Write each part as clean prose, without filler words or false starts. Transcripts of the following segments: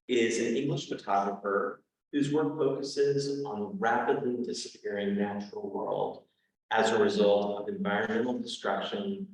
is an English photographer whose work focuses on the rapidly disappearing natural world as a result of environmental destruction,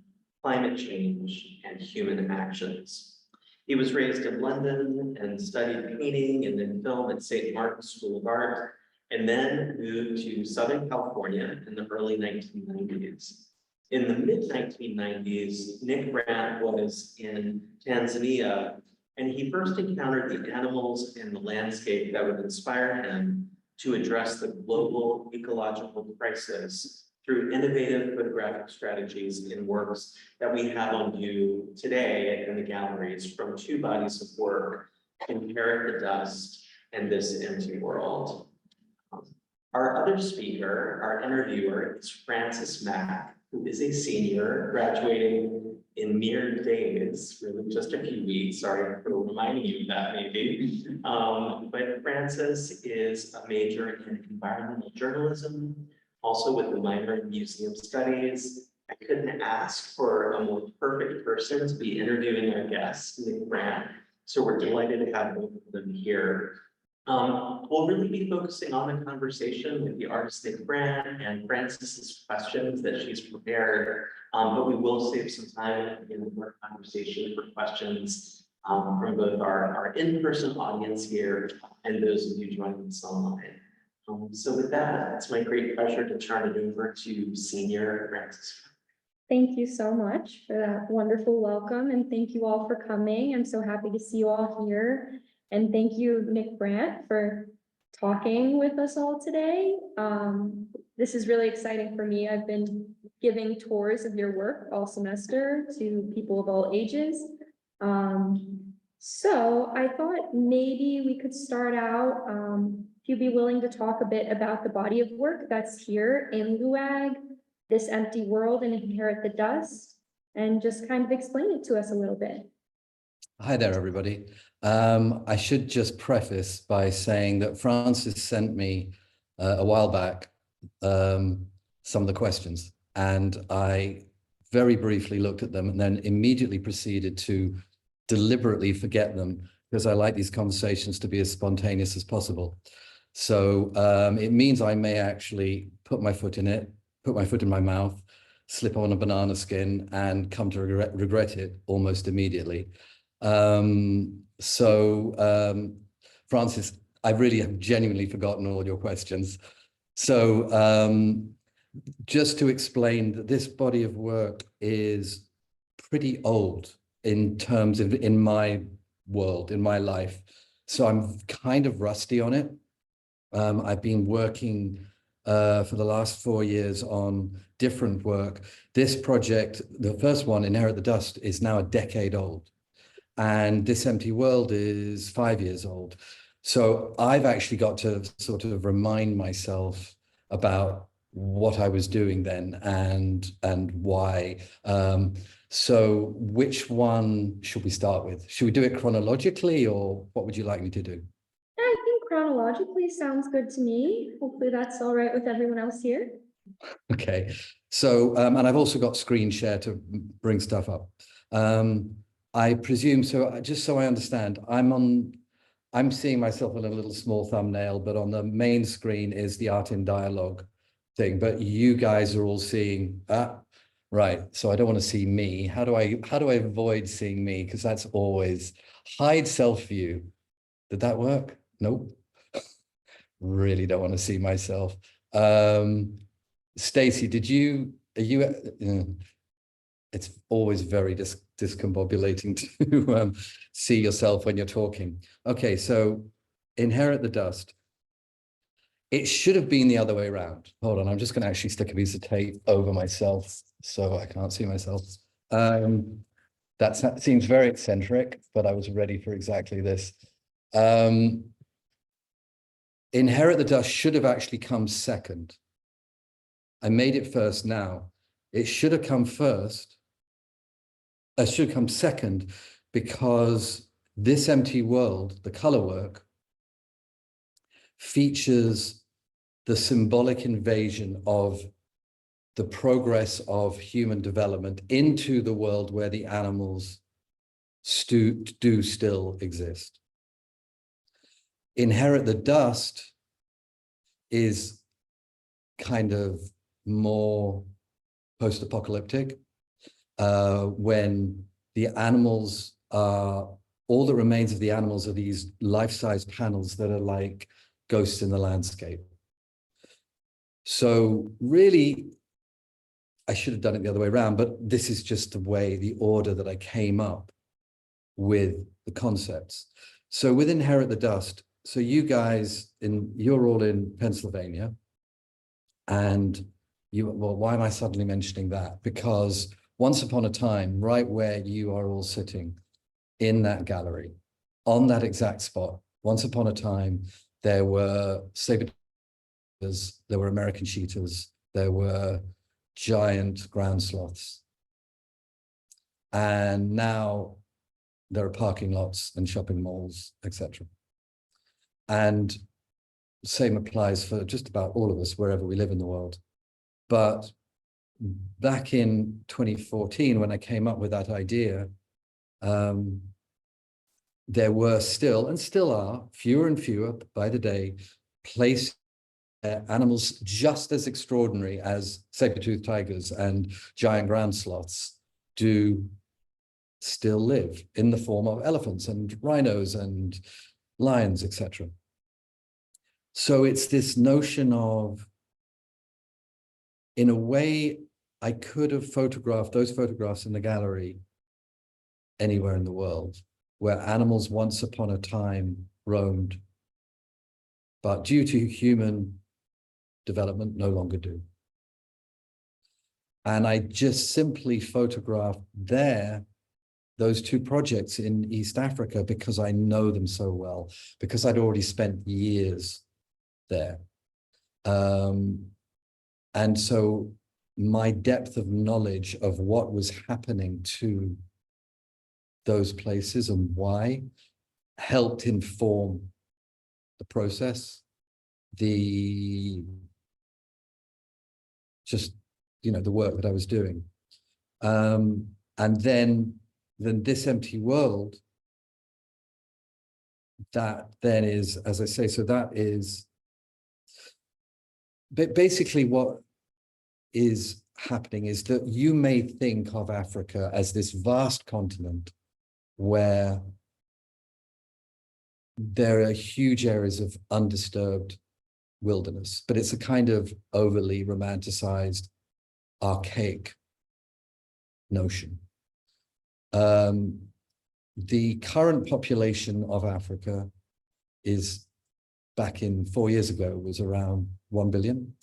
climate change, and human actions. He was raised in London and studied painting and then film at St. Martin's School of Art, and then moved to Southern California in the early 1990s. In the mid-1990s, Nick Brandt was in Tanzania, and he first encountered the animals and the landscape that would inspire him to address the global ecological crisis through innovative photographic strategies in works that we have on view today in the galleries from two bodies of work, Inherit the Dust and This Empty World. Our other speaker, our interviewer, is Frances Mack, who is a senior graduating in mere days, really just a few weeks. Sorry for reminding you of that maybe. But Frances is a major in environmental journalism, also with a minor in museum studies. I couldn't ask for a more perfect person to be interviewing our guest, Nick Brandt. So we're delighted to have both of them here. We'll really be focusing on the conversation with the artist Nick Brandt and Frances's questions that she's prepared, but we will save some time at the end of our conversation for questions from both our in-person audience here and those of you joining us online. So with that, it's my great pleasure to turn it over to Senior Frances. Thank you so much for that wonderful welcome, and thank you all for coming. I'm so happy to see you all here. And thank you, Nick Brandt, for talking with us all today. This is really exciting for me. I've been giving tours of your work all semester to people of all ages. So I thought maybe we could start out, if you'd be willing to talk a bit about the body of work that's here in LUAG, This Empty World and Inherit the Dust, and just kind of explain it to us a little bit. Hi there, everybody. I should just preface by saying that Frances sent me a while back some of the questions, and I very briefly looked at them and then immediately proceeded to deliberately forget them because I like these conversations to be as spontaneous as possible. So it means I may actually put my foot in it, put my foot in my mouth, slip on a banana skin, and come to regret it almost immediately. Frances, I really have genuinely forgotten all your questions. So just to explain that this body of work is pretty old in terms of, in my world, in my life. So I'm kind of rusty on it. I've been working for the last 4 years on different work. This project, the first one, Inherit the Dust, is now a decade old. And This Empty World is 5 years old. So I've actually got to sort of remind myself about what I was doing then and why. So which one should we start with? Should we do it chronologically, or what would you like me to do? I think chronologically sounds good to me. Hopefully that's all right with everyone else here. Okay. So, and I've also got screen share to bring stuff up. I presume, so just so I understand, I'm seeing myself on a little small thumbnail, but on the main screen is the Art in Dialogue thing, but you guys are all seeing, right, so I don't want to see me. How do I avoid seeing me? Because that's always, hide self-view. Did that work? Nope. Really don't want to see myself. Stacey, it's always very discombobulating to see yourself when you're talking. Okay, so Inherit the Dust. It should have been the other way around. Hold on, I'm just going to actually stick a piece of tape over myself so I can't see myself. That seems very eccentric, but I was ready for exactly this. Inherit the Dust should have actually come second. I made it first now. It should have come first. It should come second, because This Empty World, the color work, features the symbolic invasion of the progress of human development into the world where the animals do still exist. Inherit the Dust is kind of more post-apocalyptic, when the animals are, all that remains of the animals are these life-size panels that are like ghosts in the landscape. So really, I should have done it the other way around, but this is just the way, the order that I came up with the concepts. So with Inherit the Dust, so you guys, you're all in Pennsylvania, and well, why am I suddenly mentioning that? Because once upon a time, right where you are all sitting in that gallery, on that exact spot, once upon a time, there were saber-toothed, there were American cheetahs, there were giant ground sloths. And now there are parking lots and shopping malls, etc. And same applies for just about all of us, wherever we live in the world. But back in 2014, when I came up with that idea, there were still, and still are, fewer and fewer by the day, places animals just as extraordinary as saber-toothed tigers and giant ground sloths do still live, in the form of elephants and rhinos and lions, etc. So it's this notion of, in a way, I could have photographed those photographs in the gallery anywhere in the world where animals once upon a time roamed, but due to human development no longer do. And I just simply photographed those two projects in East Africa because I know them so well, because I'd already spent years there. And so my depth of knowledge of what was happening to those places and why helped inform the process, the work that I was doing. And then This Empty World, that then is, as I say, so that is basically what is happening is that you may think of Africa as this vast continent where there are huge areas of undisturbed wilderness, but it's a kind of overly romanticized, archaic notion. The current population of Africa is, back in 4 years ago, was around 1 billion,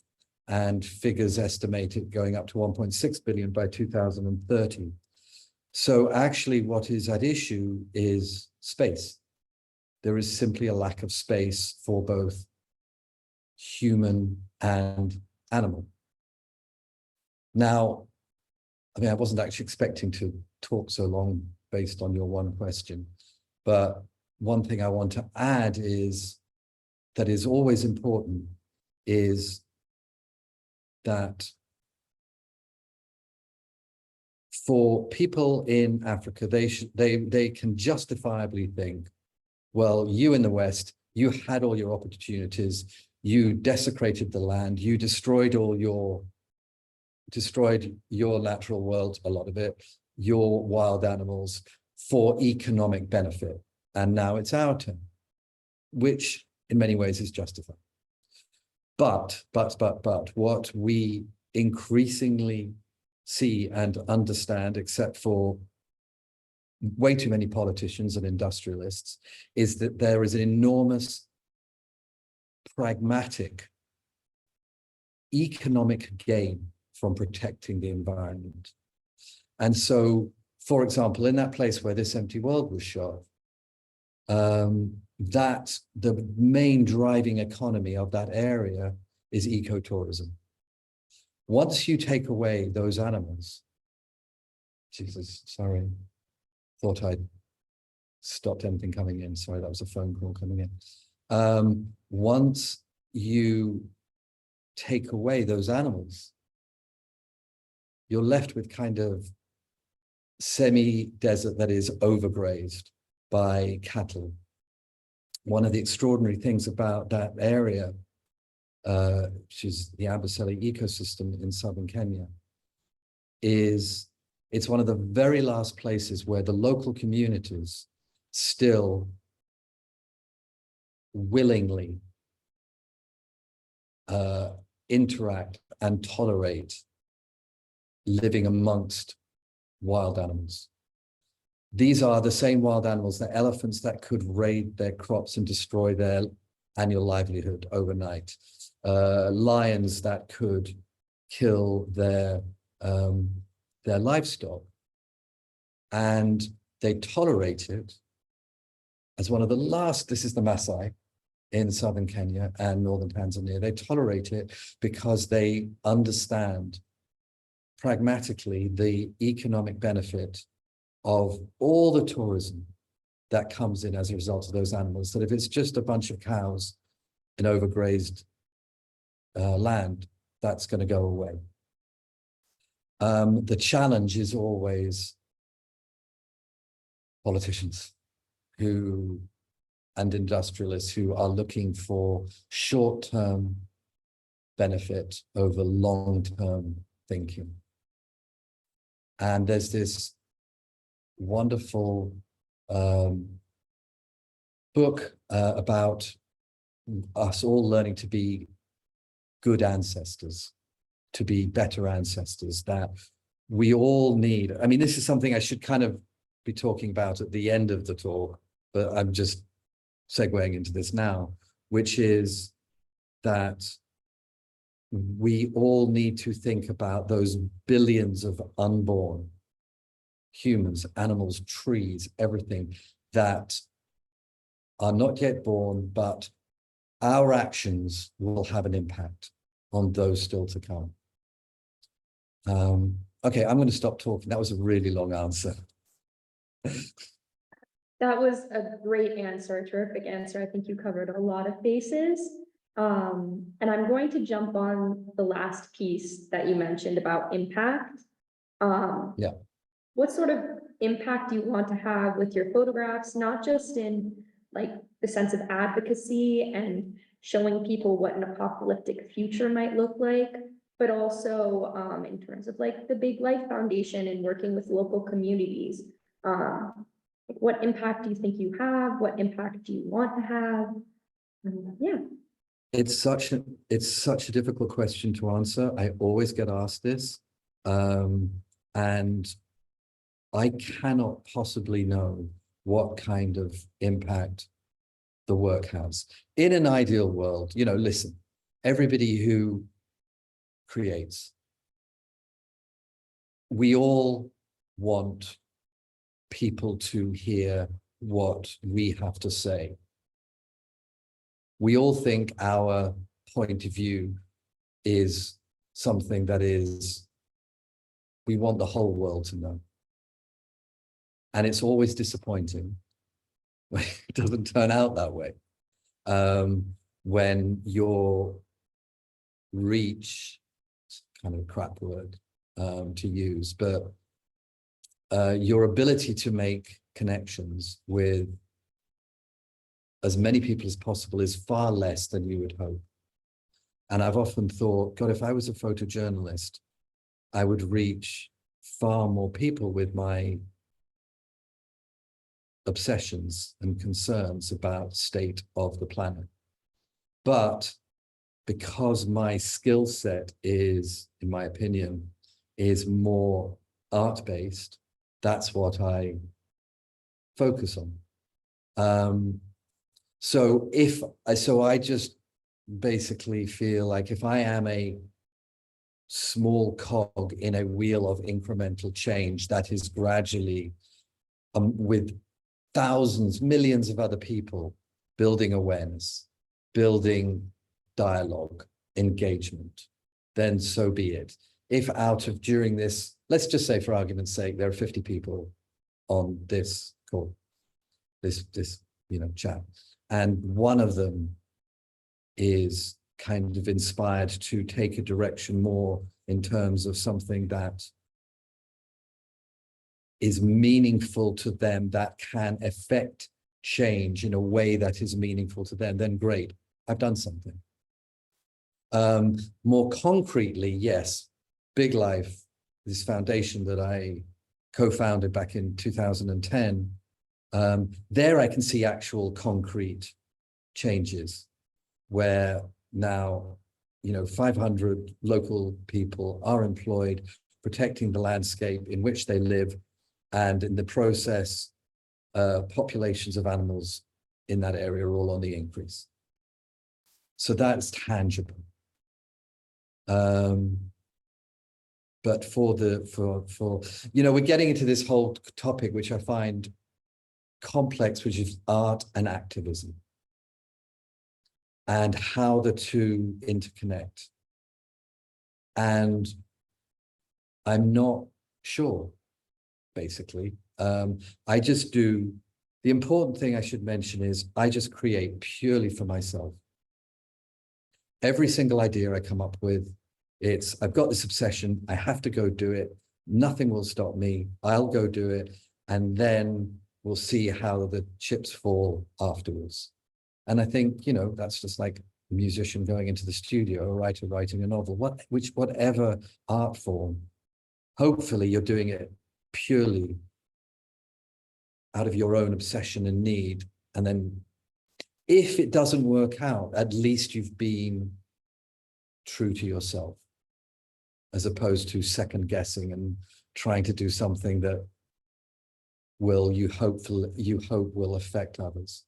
and figures estimate it going up to 1.6 billion by 2030. So actually what is at issue is space. There is simply a lack of space for both human and animal. Now, I mean, I wasn't actually expecting to talk so long based on your one question, but one thing I want to add is, that is always important, is that for people in Africa, they can justifiably think, well, you in the West, you had all your opportunities, you desecrated the land, you destroyed your natural world, a lot of it, your wild animals, for economic benefit. And now it's our turn, which in many ways is justified. But what we increasingly see and understand, except for way too many politicians and industrialists, is that there is an enormous pragmatic economic gain from protecting the environment. And so, for example, in that place where This Empty World was shot, that the main driving economy of that area is ecotourism. Once you take away those animals, Jesus, sorry, thought I'd stopped anything coming in. Sorry, that was a phone call coming in. Once you take away those animals, you're left with kind of semi-desert that is overgrazed by cattle one of the extraordinary things about that area, which is the Amboseli ecosystem in southern Kenya, is it's one of the very last places where the local communities still willingly interact and tolerate living amongst wild animals. These are the same wild animals, the elephants that could raid their crops and destroy their annual livelihood overnight, lions that could kill their livestock, and they tolerate it as one of the last. This is the Maasai in southern Kenya and northern Tanzania. They tolerate it because they understand pragmatically the economic benefit of all the tourism that comes in as a result of those animals, that if it's just a bunch of cows in overgrazed land, that's going to go away. The challenge is always politicians and industrialists who are looking for short-term benefit over long-term thinking. And there's this wonderful book about us all learning to be good ancestors, to be better ancestors, that we all need. I mean, this is something I should kind of be talking about at the end of the talk, but I'm just segueing into this now, which is that we all need to think about those billions of unborn humans, animals, trees, everything that are not yet born, but our actions will have an impact on those still to come. Okay, I'm going to stop talking. That was a really long answer. That was a great answer, a terrific answer. I think you covered a lot of bases. And I'm going to jump on the last piece that you mentioned about impact. Yeah. What sort of impact do you want to have with your photographs, not just in like the sense of advocacy and showing people what an apocalyptic future might look like, but also in terms of like the Big Life Foundation and working with local communities? What impact do you think you have? What impact do you want to have? Yeah. It's such a difficult question to answer. I always get asked this, and I cannot possibly know what kind of impact the work has. In an ideal world, you know, listen, everybody who creates, we all want people to hear what we have to say. We all think our point of view is something that is, we want the whole world to know. And it's always disappointing when it doesn't turn out that way. When your reach, kind of a crap word to use, but your ability to make connections with as many people as possible is far less than you would hope. And I've often thought, God, if I was a photojournalist, I would reach far more people with my obsessions and concerns about state of the planet. But because my skill set is, in my opinion, is more art-based, that's what I focus on. So I just basically feel like if I am a small cog in a wheel of incremental change that is gradually with thousands, millions of other people building awareness, building dialogue, engagement, then so be it. If out of during this, let's just say for argument's sake, there are 50 people on this call, this chat, and one of them is kind of inspired to take a direction more in terms of something that is meaningful to them, that can affect change in a way that is meaningful to them, then great, I've done something. More concretely, yes, Big Life, this foundation that I co-founded back in 2010, there I can see actual concrete changes where now, 500 local people are employed protecting the landscape in which they live, and in the process, populations of animals in that area are all on the increase. So that's tangible. But we're getting into this whole topic, which I find complex, which is art and activism, and how the two interconnect. And I'm not sure, basically. I just do, the important thing I should mention is I just create purely for myself. Every single idea I come up with, I've got this obsession, I have to go do it. Nothing will stop me. I'll go do it. And then we'll see how the chips fall afterwards. And I think, that's just like a musician going into the studio, a writer writing a novel, whatever art form, hopefully you're doing it purely out of your own obsession and need. And then if it doesn't work out, at least you've been true to yourself, as opposed to second guessing and trying to do something that you hope will affect others.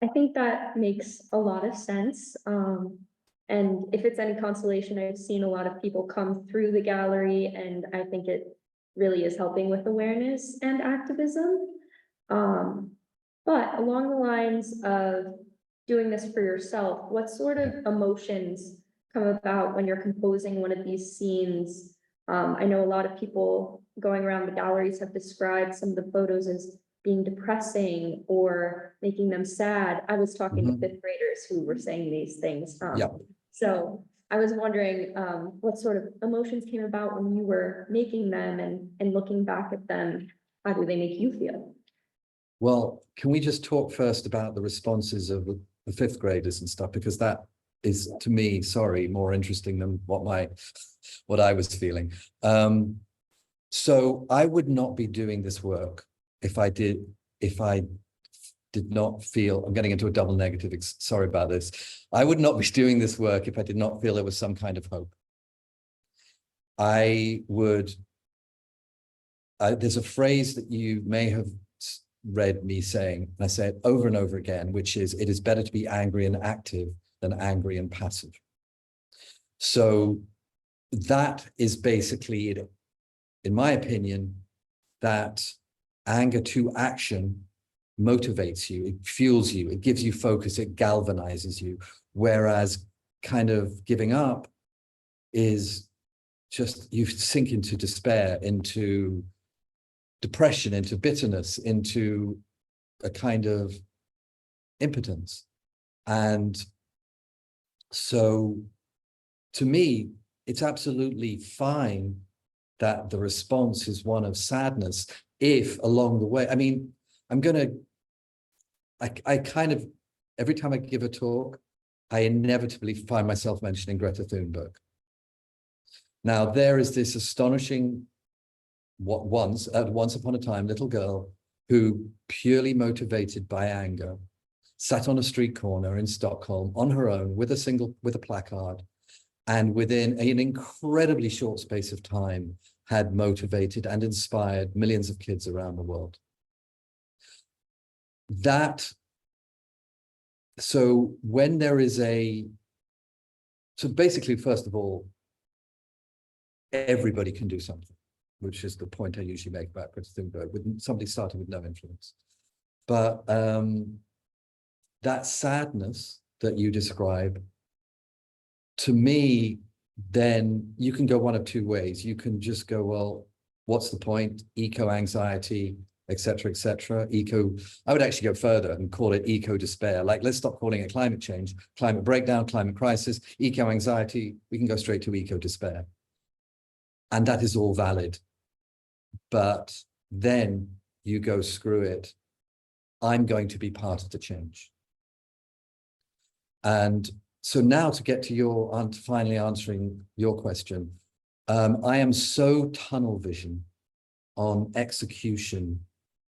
I think that makes a lot of sense. And if it's any consolation, I've seen a lot of people come through the gallery, and I think it really is helping with awareness and activism. But along the lines of doing this for yourself, what sort of emotions come about when you're composing one of these scenes? I know a lot of people going around the galleries have described some of the photos as being depressing or making them sad. I was talking to fifth graders who were saying these things. So I was wondering what sort of emotions came about when you were making them, and looking back at them, how do they make you feel? Well, can we just talk first about the responses of the fifth graders and stuff, because that is, to me, more interesting than what I was feeling. So I would not be doing this work if I did not feel, I'm getting into a double negative, sorry about this. I would not be doing this work if I did not feel there was some kind of hope. There's a phrase that you may have read me saying, and I say it over and over again, which is, it is better to be angry and active than angry and passive. So that is basically it, in my opinion, that anger to action motivates you, it fuels you, it gives you focus, it galvanizes you. Whereas kind of giving up is just, you sink into despair, into depression, into bitterness, into a kind of impotence. And so to me, it's absolutely fine that the response is one of sadness, if along the way, I mean, I kind of, every time I give a talk, I inevitably find myself mentioning Greta Thunberg. Now, there is this astonishing, once upon a time, little girl who, purely motivated by anger, sat on a street corner in Stockholm on her own with a placard, and within an incredibly short space of time had motivated and inspired millions of kids around the world. So when there is so basically, first of all, everybody can do something, which is the point I usually make about Greta Thunberg, with somebody starting with no influence. But that sadness that you describe, to me, then you can go one of two ways. You can just go, well, what's the point? Eco-anxiety, et cetera, et cetera. I would actually go further and call it eco-despair. Like, let's stop calling it climate change, climate breakdown, climate crisis, eco-anxiety. We can go straight to eco-despair. And that is all valid. But then you go screw it, I'm going to be part of the change. And so now to get to your, finally answering your question, I am so tunnel vision on execution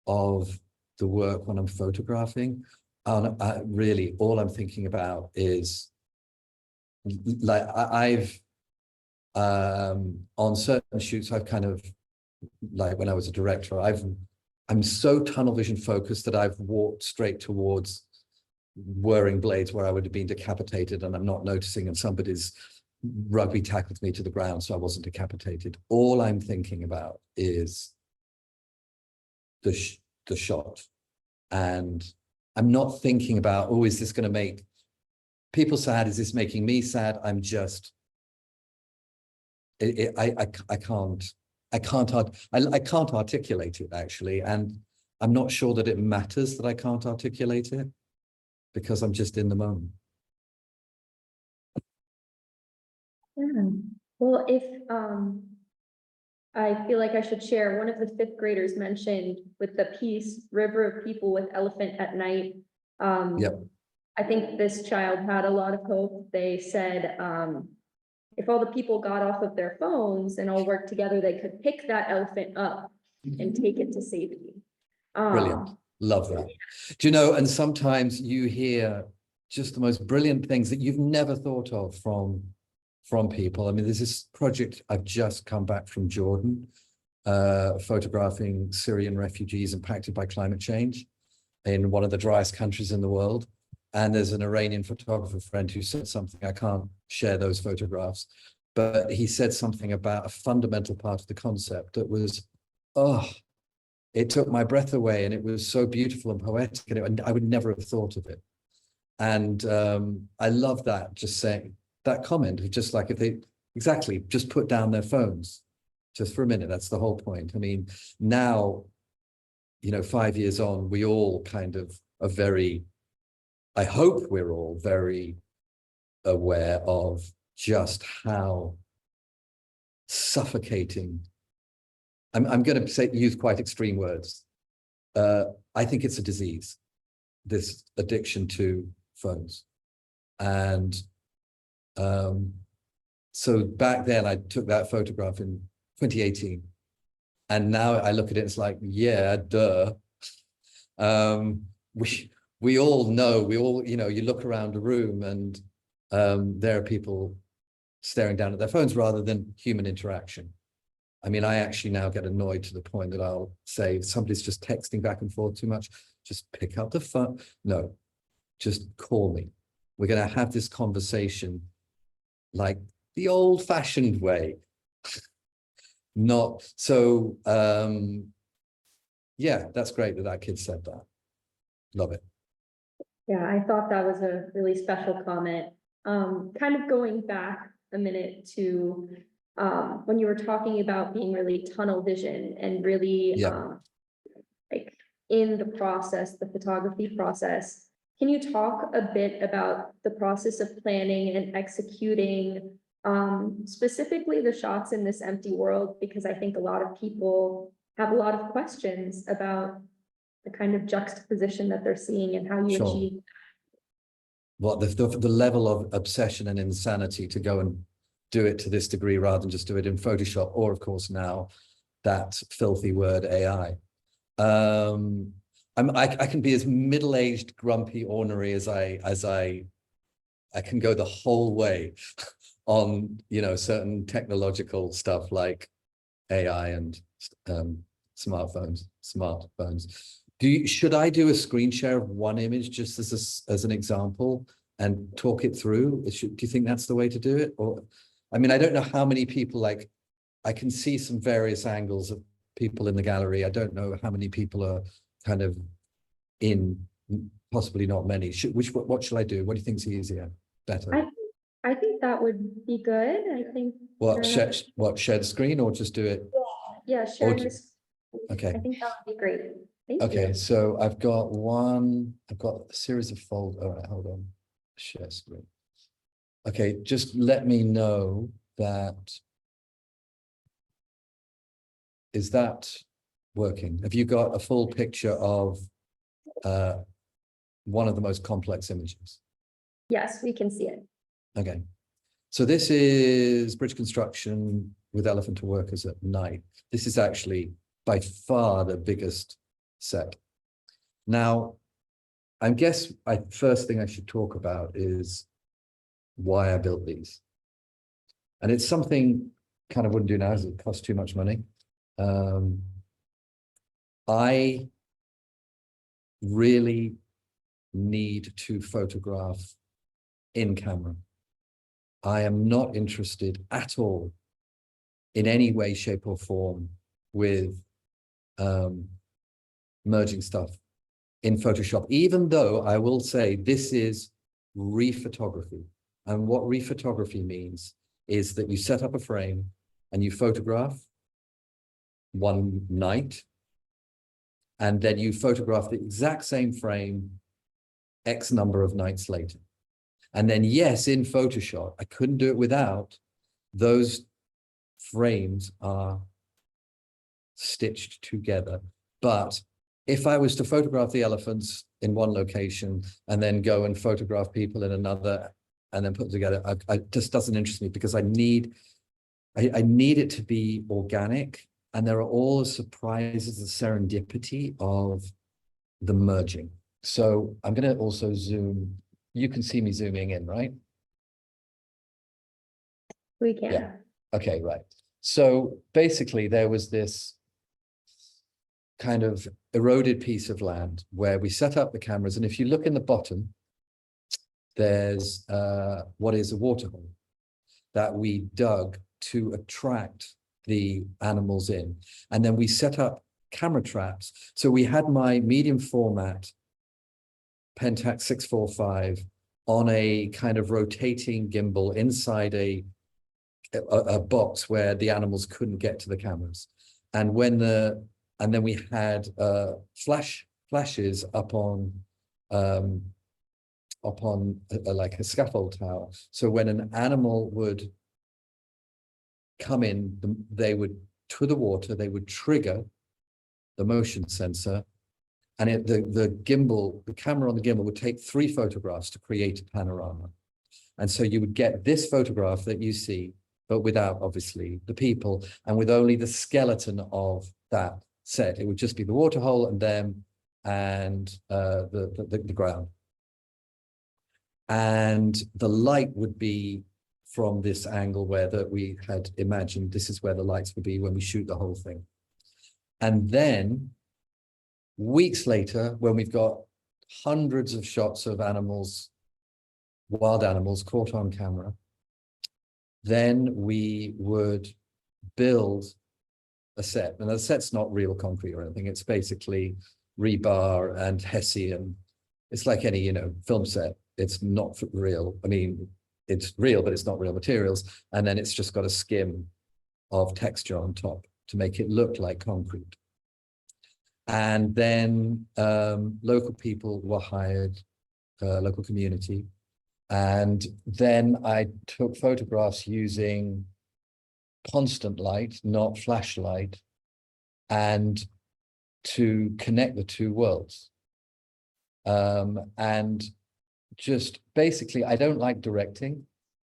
of the work when I'm photographing. Really, all I'm thinking about is, like, I've on certain shoots, I've kind of, like when I was a director, I'm so tunnel vision focused that I've walked straight towards whirring blades where I would have been decapitated, and I'm not noticing, and somebody's rugby tackled me to the ground, so I wasn't decapitated. All I'm thinking about is the shot, and I'm not thinking about, oh, is this going to make people sad? Is this making me sad? I'm just, I can't articulate it, actually, and I'm not sure that it matters that I can't articulate it, because I'm just in the moment. Yeah. Well, if I feel like I should share, one of the fifth graders mentioned with the piece River of People with Elephant at Night. Yep. I think this child had a lot of hope. They said, if all the people got off of their phones and all worked together, they could pick that elephant up and take it to safety. Brilliant. Love that. Do you know, and sometimes you hear just the most brilliant things that you've never thought of from people. I mean, there's this project, I've just come back from Jordan, photographing Syrian refugees impacted by climate change in one of the driest countries in the world. And there's an Iranian photographer friend who said something, I can't share those photographs, but he said something about a fundamental part of the concept that was, oh, it took my breath away, and it was so beautiful and poetic, and I would never have thought of it. And I love that, just saying that comment of just like, if they exactly just put down their phones just for a minute. That's the whole point. I mean, now, you know, 5 years on, we all kind of are very, I hope we're all very aware of just how suffocating, I'm going to use quite extreme words. I think it's a disease, this addiction to phones. And so back then I took that photograph in 2018, and now I look at it, it's like, yeah, duh. We all know, you know, you look around a room and there are people staring down at their phones rather than human interaction. I mean, I actually now get annoyed to the point that I'll say, if somebody's just texting back and forth too much, just pick up the phone. No, just call me. We're going to have this conversation like the old-fashioned way. Not so, yeah, that's great that kid said that. Love it. Yeah, I thought that was a really special comment. Kind of going back a minute to when you were talking about being really tunnel vision and really like in the process, the photography process. Can you talk a bit about the process of planning and executing specifically the shots in this empty world? Because I think a lot of people have a lot of questions about the kind of juxtaposition that they're seeing and how you achieve. What the level of obsession and insanity to go and do it to this degree rather than just do it in Photoshop, or of course now that filthy word AI. I can be as middle-aged, grumpy, ornery as I can go the whole way on, you know, certain technological stuff like AI and smartphones. Should I do a screen share of one image just as an example and talk it through? Do you think that's the way to do it? Or, I mean, I don't know how many people, like, I can see some various angles of people in the gallery. I don't know how many people are kind of in, possibly not many. What should I do? What do you think is easier, better? I think that would be good. I think. Share the screen or just do it? Yeah, share this. Okay. I think that would be great. Thank you. Okay, so I've got a series of fold. All right, hold on. Share screen. Okay, just let me know that. Is that working? Have you got a full picture of one of the most complex images? Yes, we can see it. Okay. So this is bridge construction with elephant workers at night. This is actually by far the biggest set. Now, I guess first thing I should talk about is why I built these. And it's something kind of wouldn't do now, as it costs too much money. I really need to photograph in camera. I am not interested at all in any way, shape, or form with merging stuff in Photoshop, even though I will say this is rephotography. And what rephotography means is that you set up a frame and you photograph one night, and then you photograph the exact same frame X number of nights later. And then, yes, in Photoshop, I couldn't do it without, those frames are stitched together. But if I was to photograph the elephants in one location and then go and photograph people in another and then put them together, it just doesn't interest me, because I need it to be organic. And there are all the surprises, the serendipity of the merging. So I'm going to also zoom. You can see me zooming in, right? We can. Yeah. Okay, right. So basically there was this kind of eroded piece of land where we set up the cameras. And if you look in the bottom, there's what is a waterhole that we dug to attract the animals in. And then we set up camera traps. So we had my medium format Pentax 645 on a kind of rotating gimbal inside a box where the animals couldn't get to the cameras. And then we had flashes up on like a scaffold tower. So when an animal would come in, they would to the water, they would trigger the motion sensor, and the camera on the gimbal would take 3 photographs to create a panorama. And so you would get this photograph that you see, but without obviously the people, and with only the skeleton of that set. It would just be the waterhole and them and the ground. And the light would be from this angle where we had imagined this is where the lights would be when we shoot the whole thing. And then weeks later, when we've got hundreds of shots of animals, wild animals caught on camera, then we would build a set. And the set's not real concrete or anything. It's basically rebar and hessian. It's like any, film set. It's not real. I mean, it's real, but it's not real materials. And then it's just got a skim of texture on top to make it look like concrete. And then local people were hired, local community. And then I took photographs using constant light, not flashlight, and to connect the two worlds. And just basically, I don't like directing.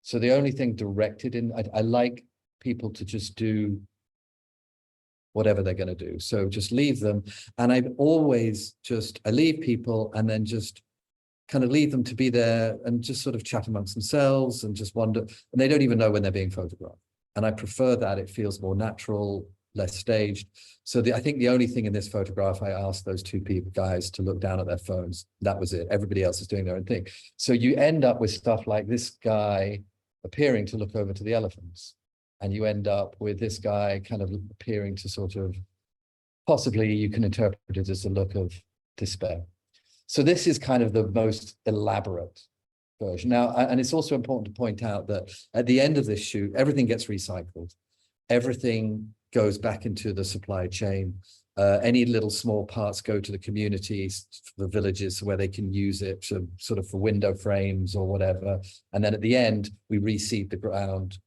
So the only thing directed in, I like people to just do whatever they're going to do. So just leave them. And I leave people and then just kind of leave them to be there and just sort of chat amongst themselves and just wonder. And they don't even know when they're being photographed. And I prefer that. It feels more natural, less staged. So I think the only thing in this photograph, I asked those 2 guys to look down at their phones. That was it. Everybody else is doing their own thing. So you end up with stuff like this guy appearing to look over to the elephants. And you end up with this guy kind of appearing to sort of, possibly you can interpret it as a look of despair. So this is kind of the most elaborate version. Now, and it's also important to point out that at the end of this shoot, everything gets recycled. Everything goes back into the supply chain. Any little small parts go to the communities, the villages, where they can use it to sort of for window frames or whatever. And then at the end, we reseed the ground,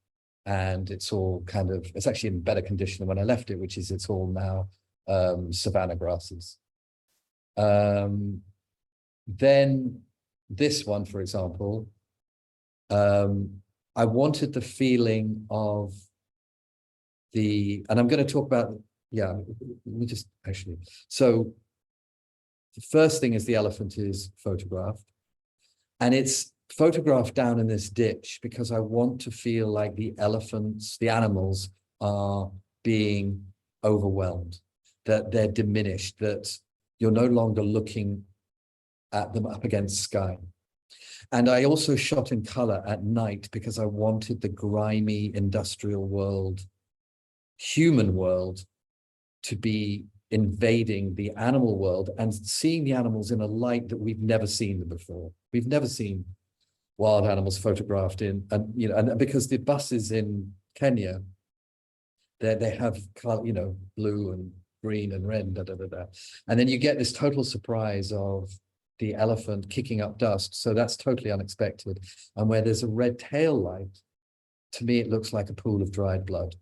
and it's all kind of, it's actually in better condition than when I left it, which is it's all now savanna grasses. Then this one, for example, I wanted the feeling of and I'm going to talk about, yeah, let me just actually, so the first thing is the elephant is photographed, and it's photographed down in this ditch because I want to feel like the elephants, the animals are being overwhelmed, that they're diminished, that you're no longer looking at them up against sky. And I also shot in color at night because I wanted the grimy industrial world, human world, to be invading the animal world and seeing the animals in a light that we've never seen them before. We've never seen wild animals photographed in, and you know, and because the buses in Kenya, they have color, you know, blue and green and red, and then you get this total surprise of the elephant kicking up dust. So that's totally unexpected. And where there's a red tail light, to me, it looks like a pool of dried blood.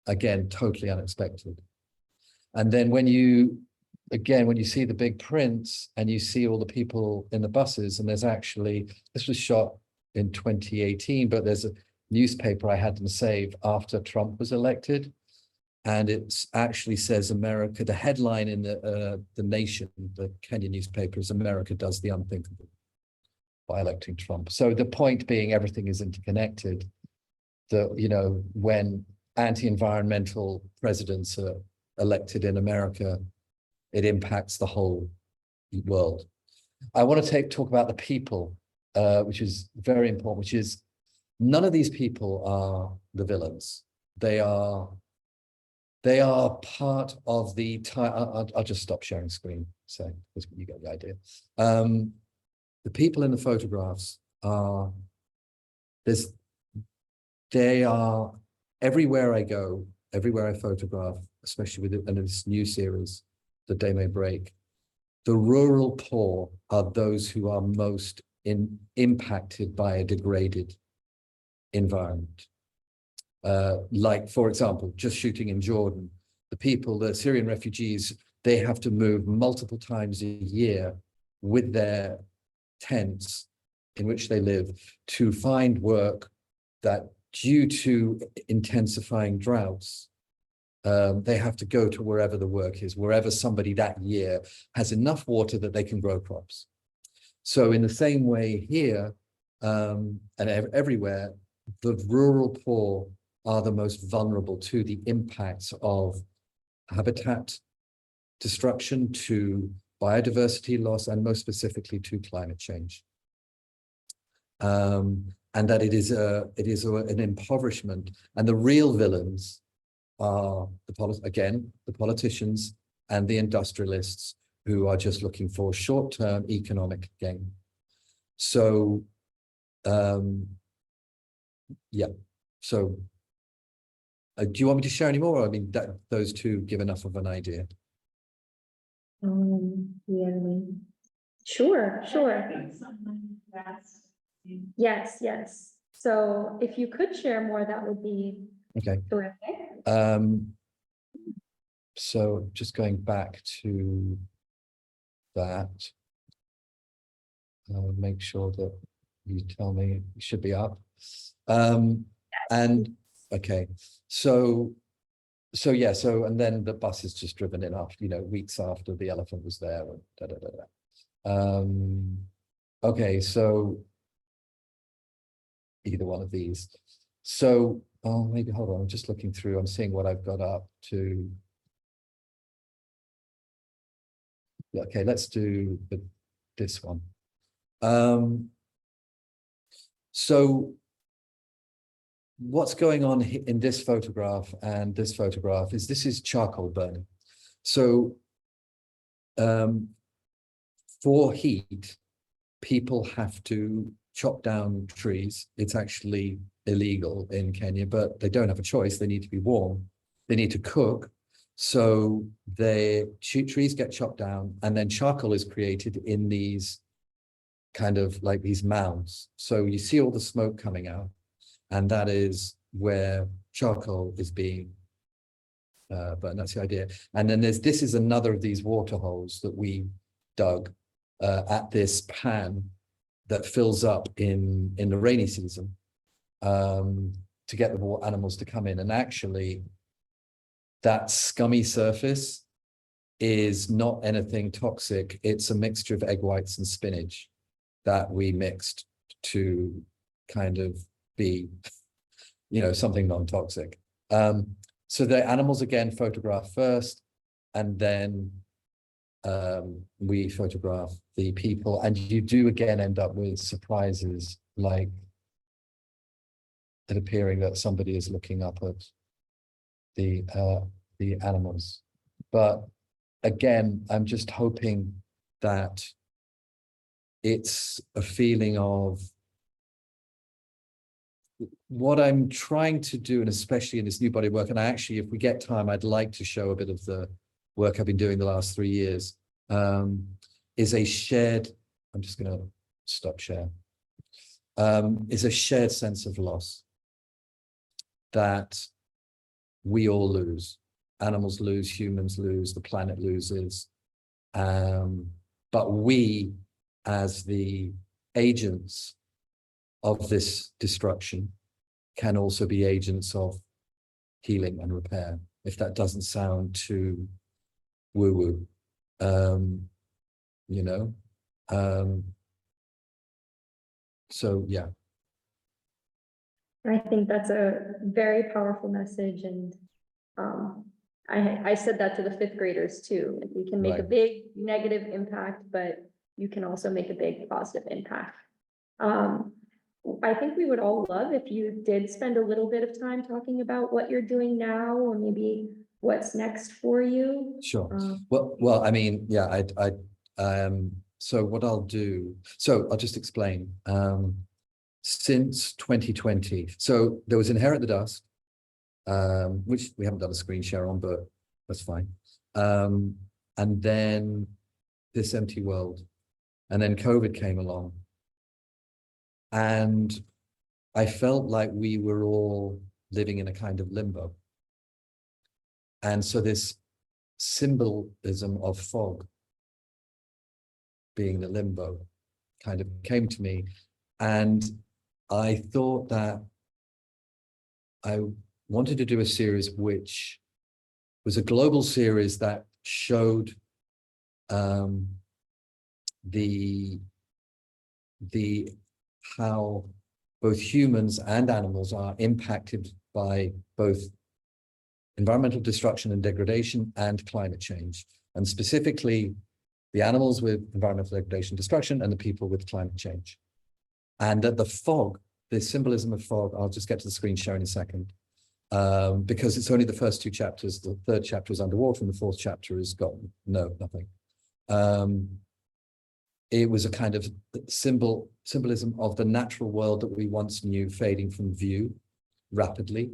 Again, totally unexpected. And then when you see the big prints and you see all the people in the buses, and there's actually, this was shot in 2018, but there's a newspaper I had them save after Trump was elected. And it actually says America, the headline in the Nation, the Kenyan newspaper, is America does the unthinkable by electing Trump. So the point being, everything is interconnected. That, you know, when anti-environmental presidents are elected in America, it impacts the whole world. I want to talk about the people, which is very important, which is none of these people are the villains. They are part of the time. I'll just stop sharing screen, so you get the idea. The people in the photographs are, they are everywhere I go, everywhere I photograph, especially with this new series, The Day May Break. The rural poor are those who are most impacted by a degraded environment. Like, for example, just shooting in Jordan, the Syrian refugees, they have to move multiple times a year with their tents in which they live to find work that, due to intensifying droughts, they have to go to wherever the work is, wherever somebody that year has enough water that they can grow crops. So in the same way here, and everywhere, the rural poor are the most vulnerable to the impacts of habitat destruction, to biodiversity loss, and most specifically to climate change. And that it is an impoverishment, and the real villains are the politicians and the industrialists who are just looking for short-term economic gain. So, yeah. So, do you want me to share any more? I mean, those two give enough of an idea. Yeah. Sure. Yes. So if you could share more, that would be Okay. terrific. So just going back to that, I'll make sure that you tell me it should be up. And okay, so yeah, and then the bus is just driven in after, you know, weeks after the elephant was there, and okay, so either one of these. So maybe, hold on, I'm just looking through, I'm seeing what I've got up to. Okay, let's do this one. So what's going on in this photograph and this photograph is this is charcoal burning. So for heat, people have to chop down trees. It's actually illegal in Kenya, but they don't have a choice. They need to be warm. They need to cook. So trees get chopped down, and then charcoal is created in these kind of like these mounds. So you see all the smoke coming out, and that is where charcoal is being but that's the idea. And then this is another of these water holes that we dug at this pan that fills up in the rainy season to get the animals to come in. And actually, that scummy surface is not anything toxic. It's a mixture of egg whites and spinach that we mixed to kind of be, something non-toxic. So the animals again photograph first, and then we photograph the people, and you do again end up with surprises like it appearing that somebody is looking up at the animals. But again, I'm just hoping that it's a feeling of what I'm trying to do, and especially in this new body of work, and actually, if we get time, I'd like to show a bit of the work I've been doing the last 3 years, is a shared, I'm just going to stop share, is a shared sense of loss that we all lose. Animals lose, humans lose, the planet loses. But we, as the agents of this destruction, can also be agents of healing and repair, if that doesn't sound too woo-woo. So yeah. I think that's a very powerful message, and I said that to the 5th graders too. Like, we can make a Right. big negative impact, but you can also make a big positive impact. I think we would all love if you did spend a little bit of time talking about what you're doing now, or maybe what's next for you. Sure. Well, I mean, yeah, so what I'll do, so I'll just explain. Since 2020, so there was Inherit the Dust, which we haven't done a screen share on, but that's fine. And then This Empty World, and then COVID came along. And I felt like we were all living in a kind of limbo. And so this symbolism of fog being the limbo kind of came to me. And I thought that I wanted to do a series which was a global series that showed how both humans and animals are impacted by both environmental destruction and degradation and climate change, and specifically the animals with environmental degradation, destruction, and the people with climate change. And that the fog, the symbolism of fog, I'll just get to the screen share in a second, because it's only the first 2 chapters. The 3rd chapter is underwater, and the 4th chapter is gone. No, nothing. It was a kind of symbolism of the natural world that we once knew fading from view rapidly,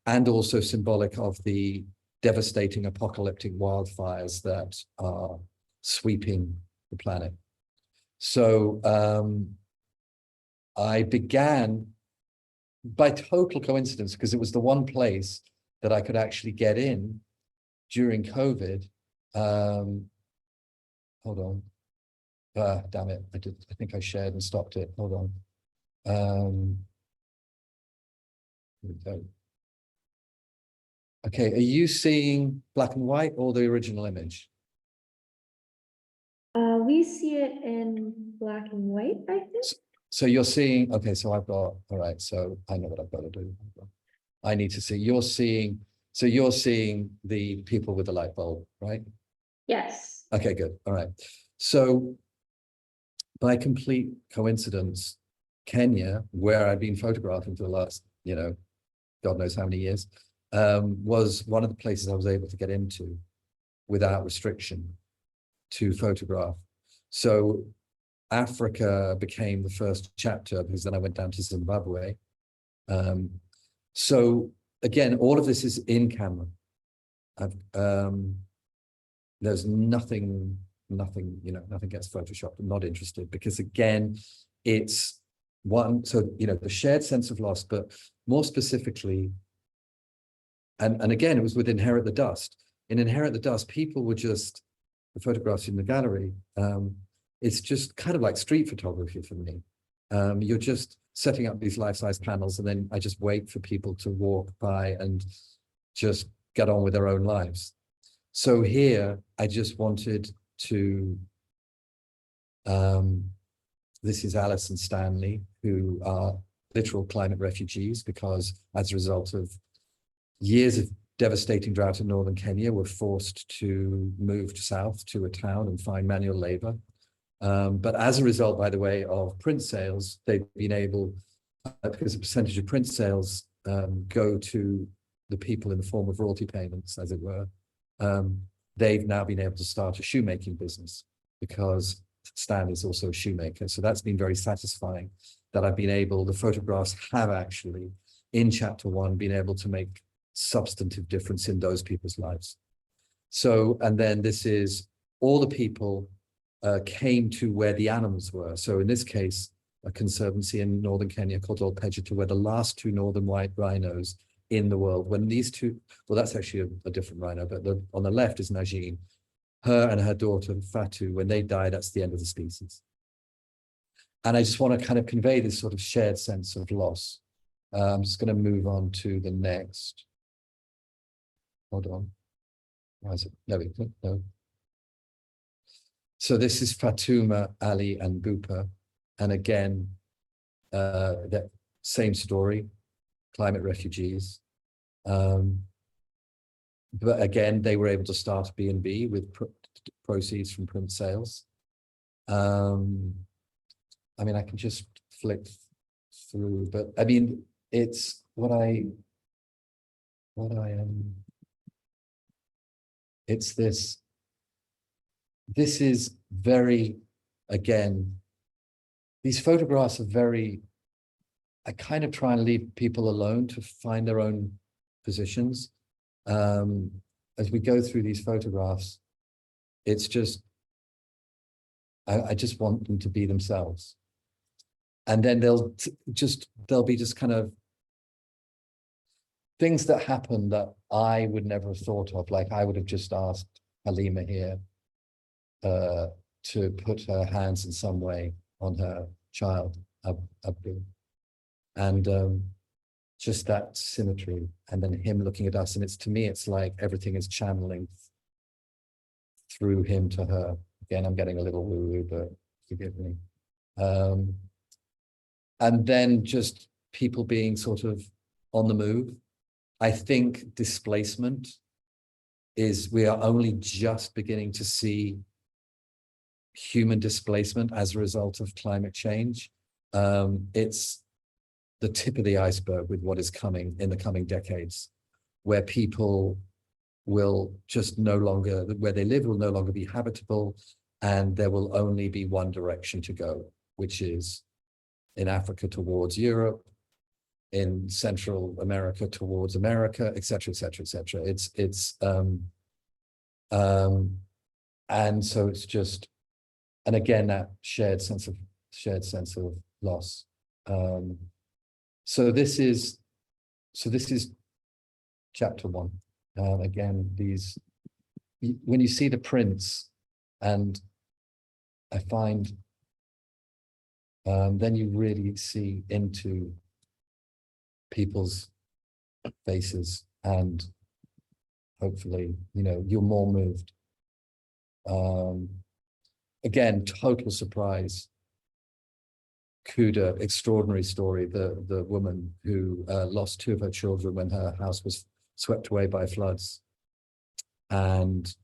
and also symbolic of the devastating apocalyptic wildfires that are sweeping the planet. So I began by total coincidence, because it was the one place that I could actually get in during COVID. Hold on. Damn it. I think I shared and stopped it. Hold on. Here we go. Okay, are you seeing black and white or the original image? We see it in black and white, I think. So you're seeing, okay, so I've got, all right, so I know what I've got to do. I need to see, you're seeing the people with the light bulb, right? Yes. Okay, good. All right. So by complete coincidence, Kenya, where I've been photographing for the last, God knows how many years, was one of the places I was able to get into without restriction to photograph. So Africa became the first chapter, because then I went down to Zimbabwe. So again, all of this is in camera. There's nothing gets photoshopped. I'm not interested, because again, it's one, so the shared sense of loss, but more specifically, and again, it was with Inherit the Dust. In Inherit the Dust, people were just, the photographs in the gallery, it's just kind of like street photography for me. You're just setting up these life-size panels, and then I just wait for people to walk by and just get on with their own lives. So here, I just wanted to, this is Alice and Stanley, who are literal climate refugees, because as a result of years of devastating drought in northern Kenya, were forced to move south to a town and find manual labor. But as a result, by the way, of print sales, they've been able, because a percentage of print sales go to the people in the form of royalty payments, as it were, they've now been able to start a shoemaking business, because Stan is also a shoemaker. So that's been very satisfying, that I've been able, the photographs have actually, in chapter 1, been able to make substantive difference in those people's lives. So, and then this is all the people came to where the animals were. So in this case, a conservancy in northern Kenya called Old Pejeta, where the last 2 northern white rhinos in the world, when these 2, well, that's actually a different rhino, but on the left is Najin, her and her daughter Fatu, when they die, that's the end of the species. And I just want to kind of convey this sort of shared sense of loss. I'm just going to move on to the next. Hold on. Why is it? No, no. So this is Fatuma, Ali, and Bupa. And again, that same story, climate refugees. But again, they were able to start B&B with proceeds from print sales. I mean, I can just flick through, but I mean, it's what I am. It's this is very, again, these photographs are very, I kind of try and leave people alone to find their own positions. As we go through these photographs, it's just, I just want them to be themselves. And then there'll be just kind of things that happen that I would never have thought of. Like I would have just asked Halima here to put her hands in some way on her child, Abdul. And just that symmetry, and then him looking at us. And it's, to me, it's like everything is channeling through him to her. Again, I'm getting a little woo-woo, but forgive me. And then just people being sort of on the move. I think displacement is, we are only just beginning to see human displacement as a result of climate change. It's the tip of the iceberg with what is coming in the coming decades, where people will just no longer, where they live will no longer be habitable, and there will only be one direction to go, which is in Africa towards Europe, in Central America towards America, et cetera, et cetera, et cetera. And so it's just, and again, that shared sense of loss. So this is chapter 1. Again, these, when you see the prints, and I find, then you really see into people's faces, and hopefully, you know, you're more moved. Again, total surprise. Kuda, extraordinary story. The woman who lost 2 of her children when her house was swept away by floods, and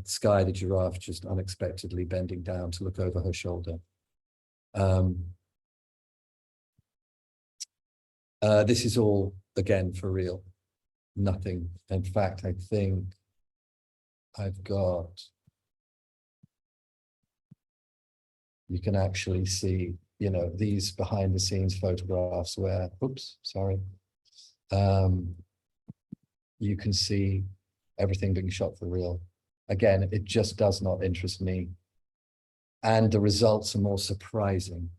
Sky the giraffe just unexpectedly bending down to look over her shoulder. This is all, again, for real. Nothing. In fact, I think I've got, you can actually see, you know, these behind the scenes photographs where, oops, sorry. You can see everything being shot for real. Again, it just does not interest me. And the results are more surprising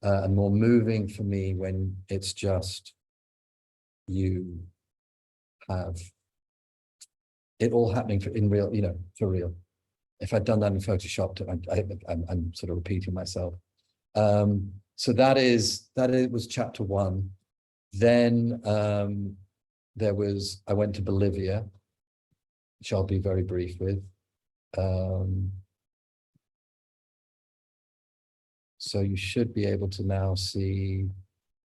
and more moving for me when it's just you have it all happening in real, for real. If I'd done that in Photoshop, I'm sort of repeating myself. So that was chapter 1. Then I went to Bolivia, which I'll be very brief with. So you should be able to now see,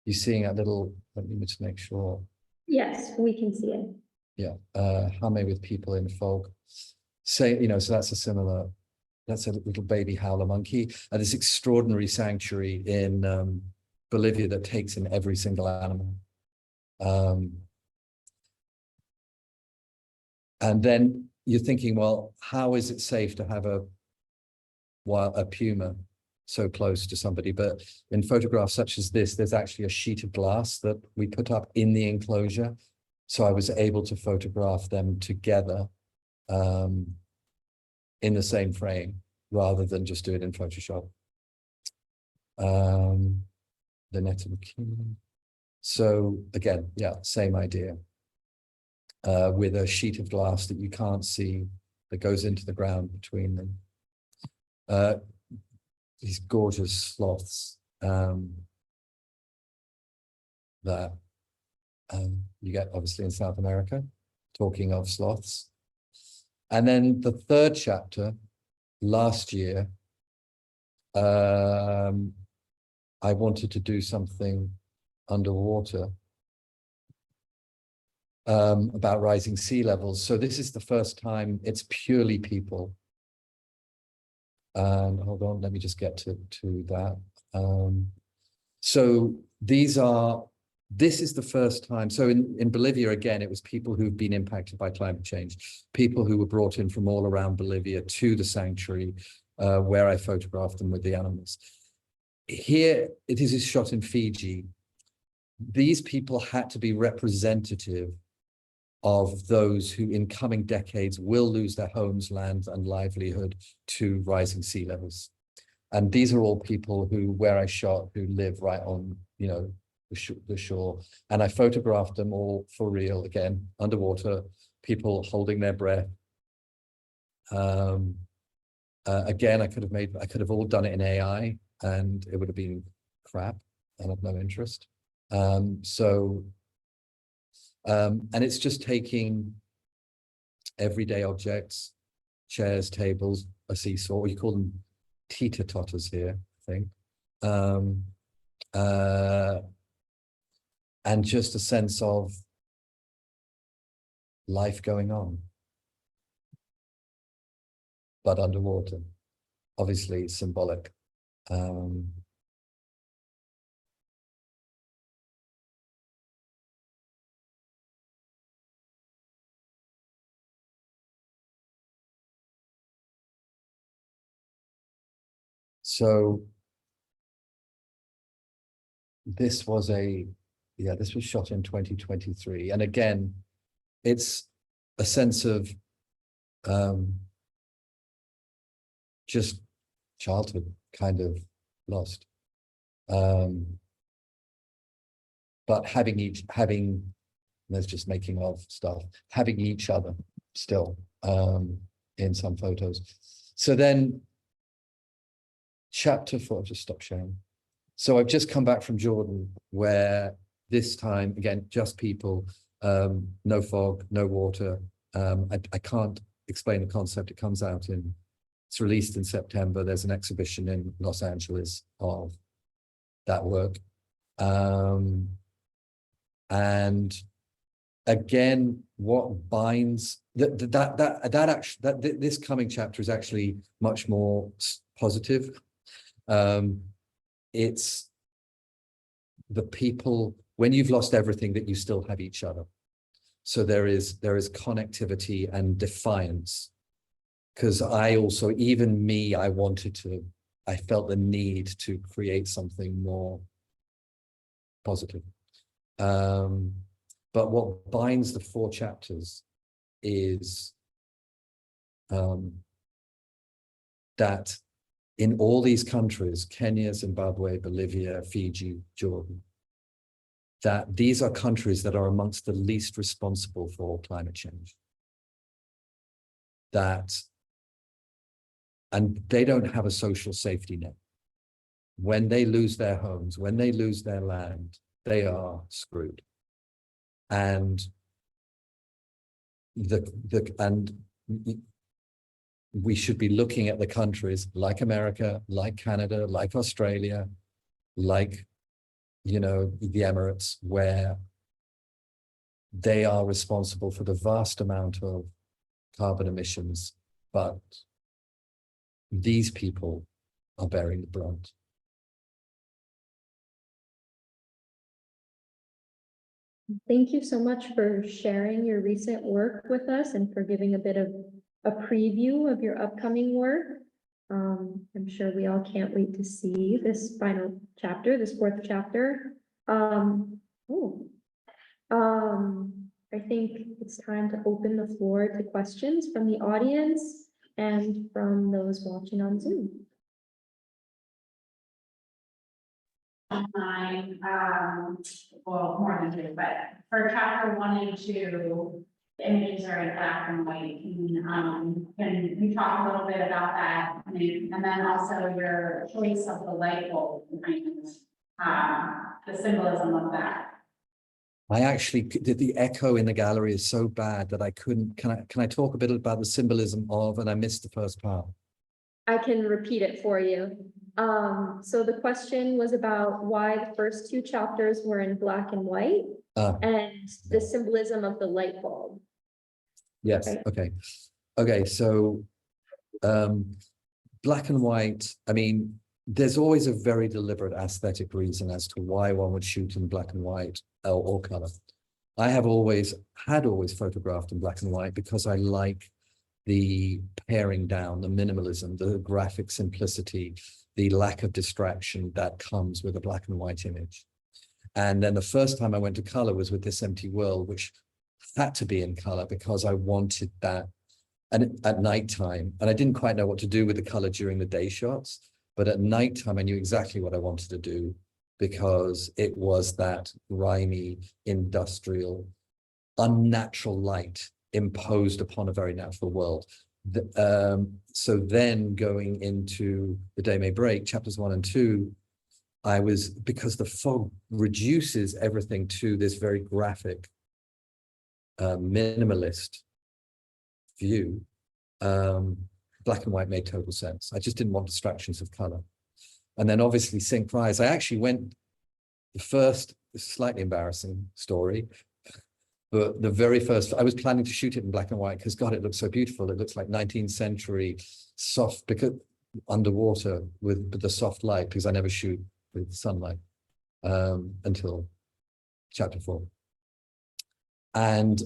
you're seeing a little, let me just make sure. Yes, we can see it. Yeah, Hame with people in fog. So that's a little baby howler monkey, and this extraordinary sanctuary in Bolivia that takes in every single animal. And then you're thinking, well, how is it safe to have a puma so close to somebody? But in photographs such as this, there's actually a sheet of glass that we put up in the enclosure. So I was able to photograph them together in the same frame rather than just do it in Photoshop. The net of a king. So again, yeah, same idea. With a sheet of glass that you can't see that goes into the ground between them. These gorgeous sloths that you get obviously in South America, talking of sloths. And then the third chapter, last year, I wanted to do something underwater about rising sea levels. So this is the first time it's purely people. And hold on, let me just get to that. So this is the first time. So in Bolivia, again, it was people who've been impacted by climate change, people who were brought in from all around Bolivia to the sanctuary where I photographed them with the animals. Here, it is shot in Fiji. These people had to be representative of those who in coming decades will lose their homes, land, and livelihood to rising sea levels. And these are all people where I shot, who live right on, the shore. And I photographed them all for real, again, underwater, people holding their breath. Again, I could have all done it in AI and it would have been crap and of no interest. And it's just taking everyday objects, chairs, tables, a seesaw, you call them teeter-totters here, I think. And just a sense of life going on, but underwater, obviously symbolic. So this was shot in 2023. And again, it's a sense of just childhood kind of lost. But there's just making of stuff, having each other still in some photos. So then chapter 4, I'll just stop sharing. So I've just come back from Jordan, where this time, again, just people, no fog, no water. I can't explain the concept. It's released in September. There's an exhibition in Los Angeles of that work. And again, what binds this coming chapter is actually much more positive. It's the people, when you've lost everything, that you still have each other. So there is connectivity and defiance. Because I felt the need to create something more positive. But what binds the 4 chapters is that in all these countries, Kenya, Zimbabwe, Bolivia, Fiji, Jordan, that these are countries that are amongst the least responsible for climate change. And they don't have a social safety net. When they lose their homes, when they lose their land, they are screwed. And we should be looking at the countries like America, like Canada, like Australia, like, you know, the Emirates, where they are responsible for the vast amount of carbon emissions, but these people are bearing the brunt. Thank you so much for sharing your recent work with us and for giving a bit of a preview of your upcoming work. I'm sure we all can't wait to see this final chapter, this fourth chapter. I think it's time to open the floor to questions from the audience and from those watching on Zoom. Mine, well, more than two, but for chapter 1 and 2, the images are in black and white. Can you talk a little bit about that? And then also your choice of the light bulb behind the symbolism of that. I actually did. The echo in the gallery is so bad that I couldn't. Can I talk a bit about the symbolism of, and I missed the first part. I can repeat it for you. So the question was about why the first 2 chapters were in black and white and the symbolism of the light bulb. Yes. Okay. So black and white, I mean, there's always a very deliberate aesthetic reason as to why one would shoot in black and white or color. I have always photographed in black and white because I like the paring down, the minimalism, the graphic simplicity, the lack of distraction that comes with a black and white image. And then the first time I went to color was with This Empty World, which had to be in color because I wanted that. And at nighttime, and I didn't quite know what to do with the color during the day shots, but at nighttime I knew exactly what I wanted to do because it was that grimy, industrial, unnatural light imposed upon a very natural world. So then going into The Day May Break, chapters 1 and 2, because the fog reduces everything to this very graphic, minimalist view, black and white made total sense. I just didn't want distractions of color. And then obviously Sync Prize, I actually went, the first, slightly embarrassing story, but the very first, I was planning to shoot it in black and white because God, it looks so beautiful. It looks like 19th century soft, because underwater with the soft light, because I never shoot with sunlight until chapter 4. And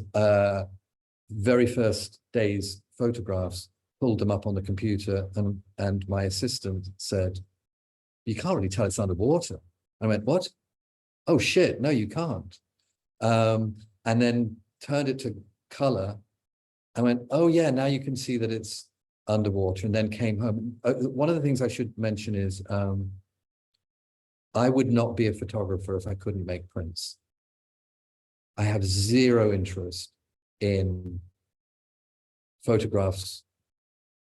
very first day's photographs, pulled them up on the computer, and my assistant said, "You can't really tell it's underwater." I went, "What? Oh shit, no, you can't." And then turned it to color. I went, "Oh yeah, now you can see that it's underwater," and then came home. One of the things I should mention is I would not be a photographer if I couldn't make prints. I have zero interest in photographs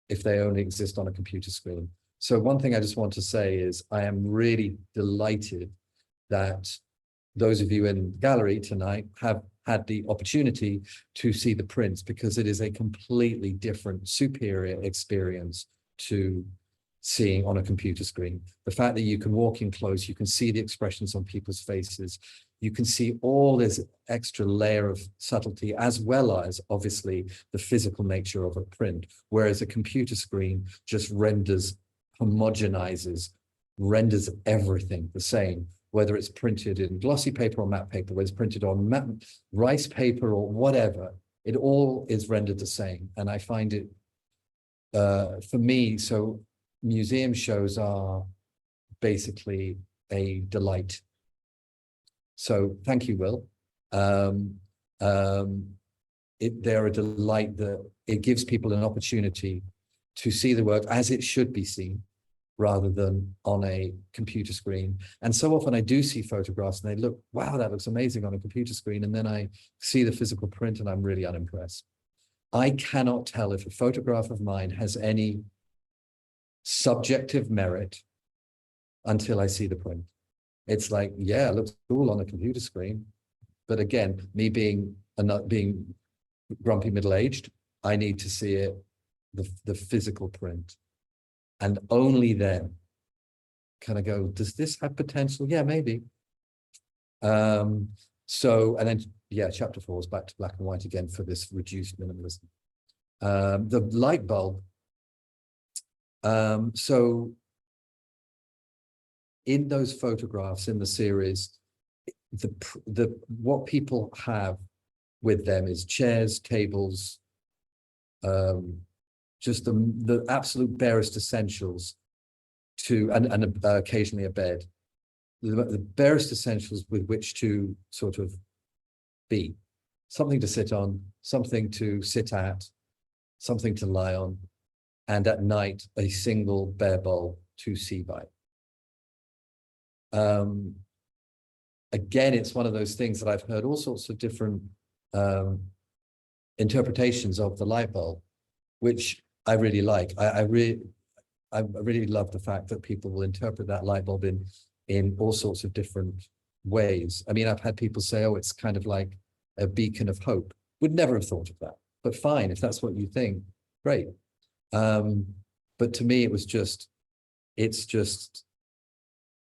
if they only exist on a computer screen. So one thing I just want to say is I am really delighted that those of you in the gallery tonight have had the opportunity to see the prints, because it is a completely different, superior experience to seeing on a computer screen. The fact that you can walk in close, you can see the expressions on people's faces, you can see all this extra layer of subtlety, as well as obviously the physical nature of a print, whereas a computer screen just renders, homogenizes, renders everything the same, whether it's printed in glossy paper or matte paper, whether it's printed on rice paper or whatever, it all is rendered the same. And I find it, for me, so museum shows are basically a delight. So thank you, Will. They're a delight that it gives people an opportunity to see the work as it should be seen, rather than on a computer screen. And so often I do see photographs and they look, wow, that looks amazing on a computer screen. And then I see the physical print and I'm really unimpressed. I cannot tell if a photograph of mine has any subjective merit until I see the print. It's like, yeah, it looks cool on a computer screen. But again, me being grumpy middle-aged, I need to see it, the physical print. And only then can I go, does this have potential? Yeah, maybe. So, and then, yeah, chapter 4 is back to black and white again for this reduced minimalism. The light bulb. So in those photographs in the series, what people have with them is chairs, tables, just the absolute barest essentials to, and occasionally a bed, the barest essentials with which to sort of be, something to sit on, something to sit at, something to lie on, and at night, a single bare bulb to see by. Again, it's one of those things that I've heard all sorts of different interpretations of the light bulb, which I really like. I really love the fact that people will interpret that light bulb in all sorts of different ways. I mean, I've had people say, oh, it's kind of like a beacon of hope. Would never have thought of that, but fine, if that's what you think, great. But to me, it's just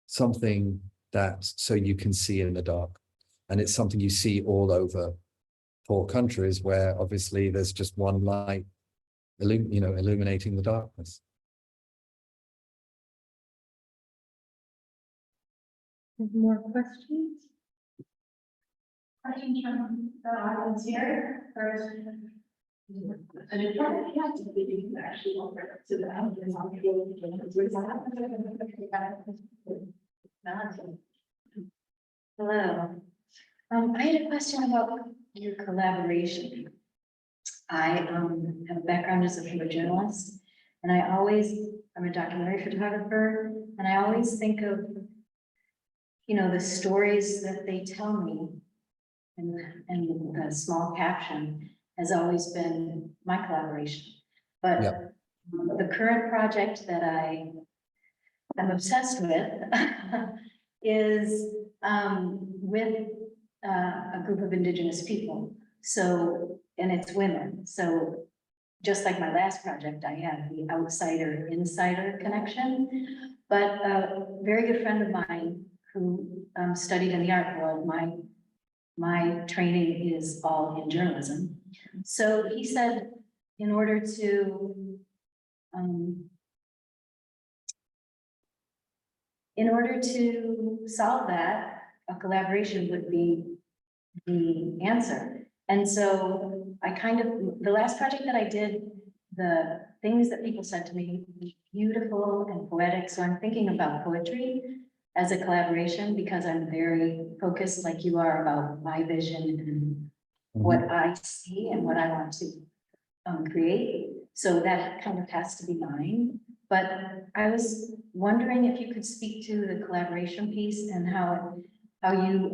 something that so you can see in the dark. And it's something you see all over poor countries where obviously there's just one light, illuminating the darkness. More questions? Questions from the audience here first? And it probably has to be actually over to the audience on Hello. I had a question about your collaboration. I have a background as a photojournalist, and I'm a documentary photographer, and I always think of, the stories that they tell me, and the small caption has always been my collaboration. But Yeah. The current project that I am obsessed with is with a group of Indigenous people. So, and it's women. So just like my last project, I have the outsider-insider connection. But a very good friend of mine who studied in the art world, my training is all in journalism. So he said, in order to solve that, a collaboration would be the answer. And so the last project that I did, the things that people said to me, beautiful and poetic. So I'm thinking about poetry as a collaboration because I'm very focused, like you are, about my vision and what I see and what I want to create. So that kind of has to be mine. But I was wondering if you could speak to the collaboration piece and how you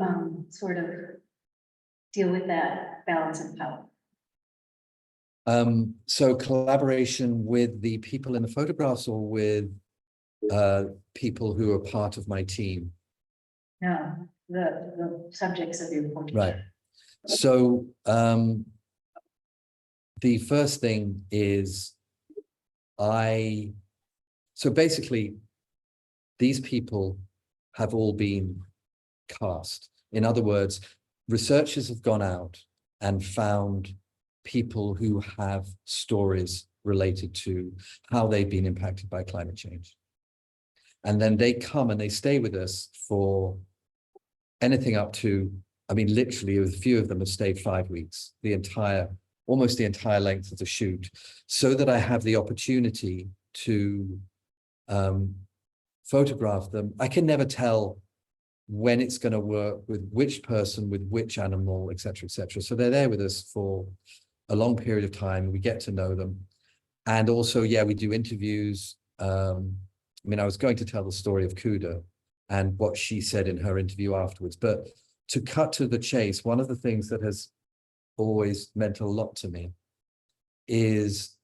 sort of deal with that balance of power. So collaboration with the people in the photographs or with people who are part of my team? No, the subjects of your portrait. Right. So the first thing is so basically these people have all been cast. In other words, researchers have gone out and found people who have stories related to how they've been impacted by climate change. And then they come and they stay with us for anything up to, I mean, literally a few of them have stayed 5 weeks, almost the entire length of the shoot, so that I have the opportunity to photograph them. I can never tell when it's going to work with which person, with which animal, et cetera, et cetera. So they're there with us for a long period of time. We get to know them. And also, yeah, we do interviews. I mean, I was going to tell the story of Kuda and what she said in her interview afterwards, but to cut to the chase, one of the things that has always meant a lot to me is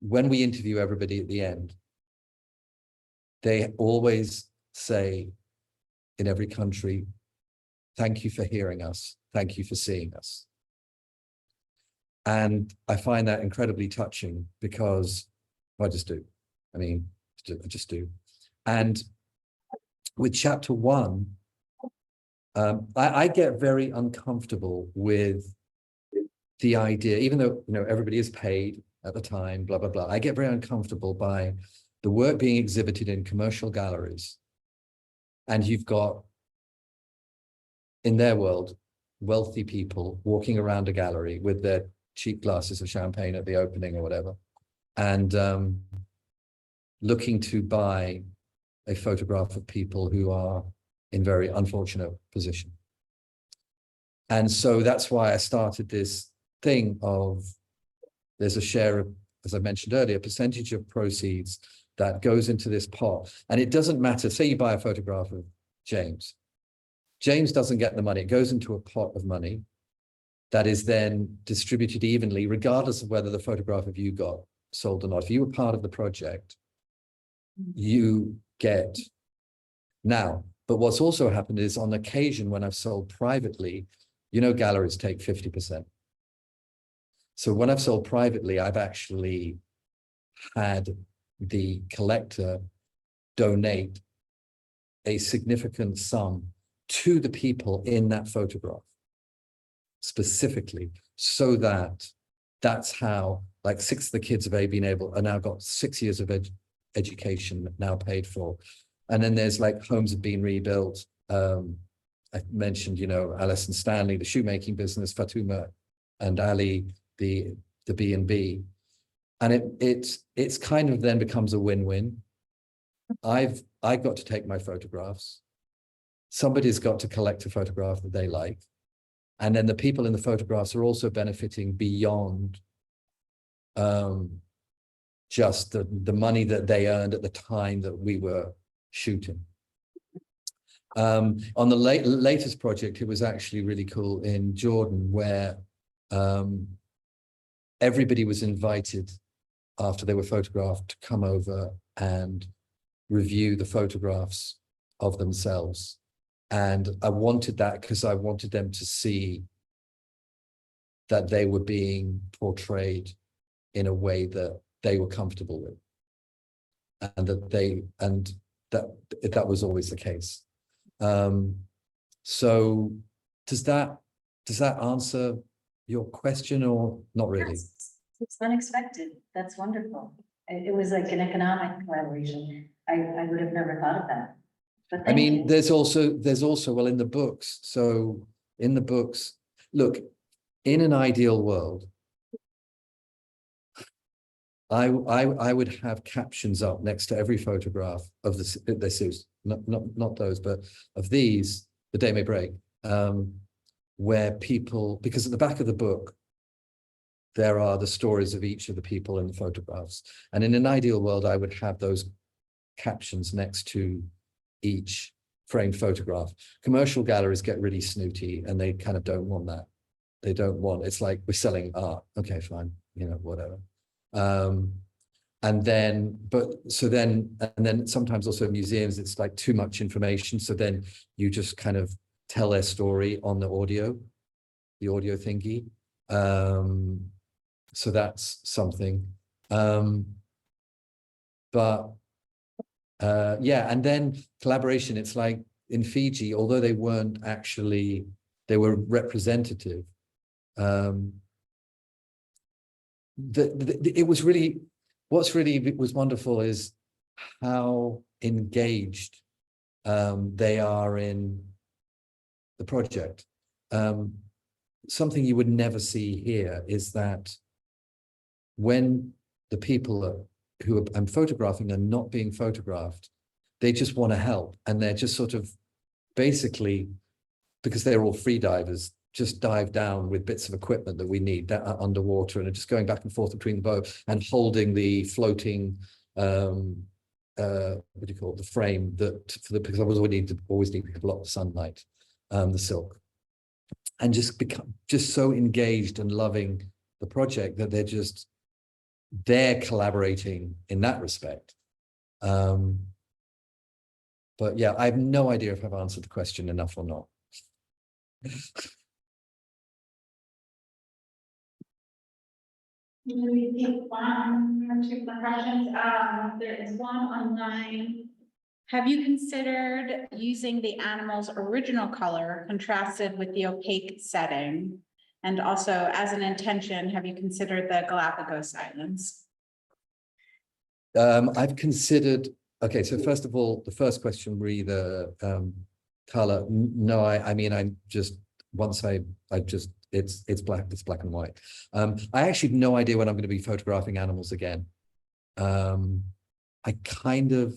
when we interview everybody at the end, they always say in every country, thank you for hearing us. Thank you for seeing us. And I find that incredibly touching because I just do. I mean, I just do. And with chapter 1, I get very uncomfortable with the idea, even though, you know, everybody is paid at the time, blah, blah, blah. I get very uncomfortable by the work being exhibited in commercial galleries. And you've got, in their world, wealthy people walking around a gallery with their cheap glasses of champagne at the opening or whatever, and looking to buy a photograph of people who are in very unfortunate position. And so that's why I started this thing of, there's a share of, as I mentioned earlier, percentage of proceeds that goes into this pot. And it doesn't matter, say you buy a photograph of James. James doesn't get the money, it goes into a pot of money that is then distributed evenly, regardless of whether the photograph of you got sold or not. If you were part of the project, you get now. But what's also happened is, on occasion when I've sold privately, you know, galleries take 50%. So when I've sold privately, I've actually had the collector donate a significant sum to the people in that photograph, specifically, so that that's how, like, 6 of the kids have been able, and now got 6 years of education now paid for. And then there's like homes have been rebuilt. I mentioned, you know, Alice and Stanley, the shoemaking business, Fatuma and Ali, the B&B. And it's kind of then becomes a win-win. I got to take my photographs. Somebody's got to collect a photograph that they like. And then the people in the photographs are also benefiting beyond just the money that they earned at the time that we were shooting. On the latest project, it was actually really cool in Jordan, where everybody was invited after they were photographed to come over and review the photographs of themselves. And I wanted that because I wanted them to see that they were being portrayed in a way that they were comfortable with, and that was always the case. So does that answer your question, or not really? Yes, it's unexpected. That's wonderful. It was like an economic collaboration. I would have never thought of that. But I thank mean, you. there's also, well, in the books. So in the books, look, in an ideal world, I would have captions up next to every photograph of this is not those, but of these, The Day May Break, where people, because at the back of the book, there are the stories of each of the people in the photographs. And in an ideal world, I would have those captions next to each framed photograph. Commercial galleries get really snooty and they kind of don't want that. They don't want, it's like, we're selling art. Okay, fine, you know, whatever. And then sometimes also museums, it's like too much information. So then you just kind of tell their story on the audio thingy. So that's something. Yeah, and then collaboration, it's like in Fiji, although they weren't actually, they were representative. It was really, what's really was wonderful is how engaged they are in the project. Something you would never see here is that when the people who I'm photographing are not being photographed, they just want to help, and they're just sort of basically, because they're all free divers, just dive down with bits of equipment that we need that are underwater, and are just going back and forth between the boat and holding the floating what do you call it, the frame that for the, because I always need to block the sunlight, the silk, and just become just so engaged and loving the project that they're collaborating in that respect. But yeah, I have no idea if I've answered the question enough or not. We take one or two more questions. There is one online. Have you considered using the animal's original color contrasted with the opaque setting? And also, as an intention, have you considered the Galapagos Islands? I've considered, okay, so first of all, the first question, the color. No, I mean, I just, once I just, it's black and white. I actually have no idea when I'm going to be photographing animals again. I kind of,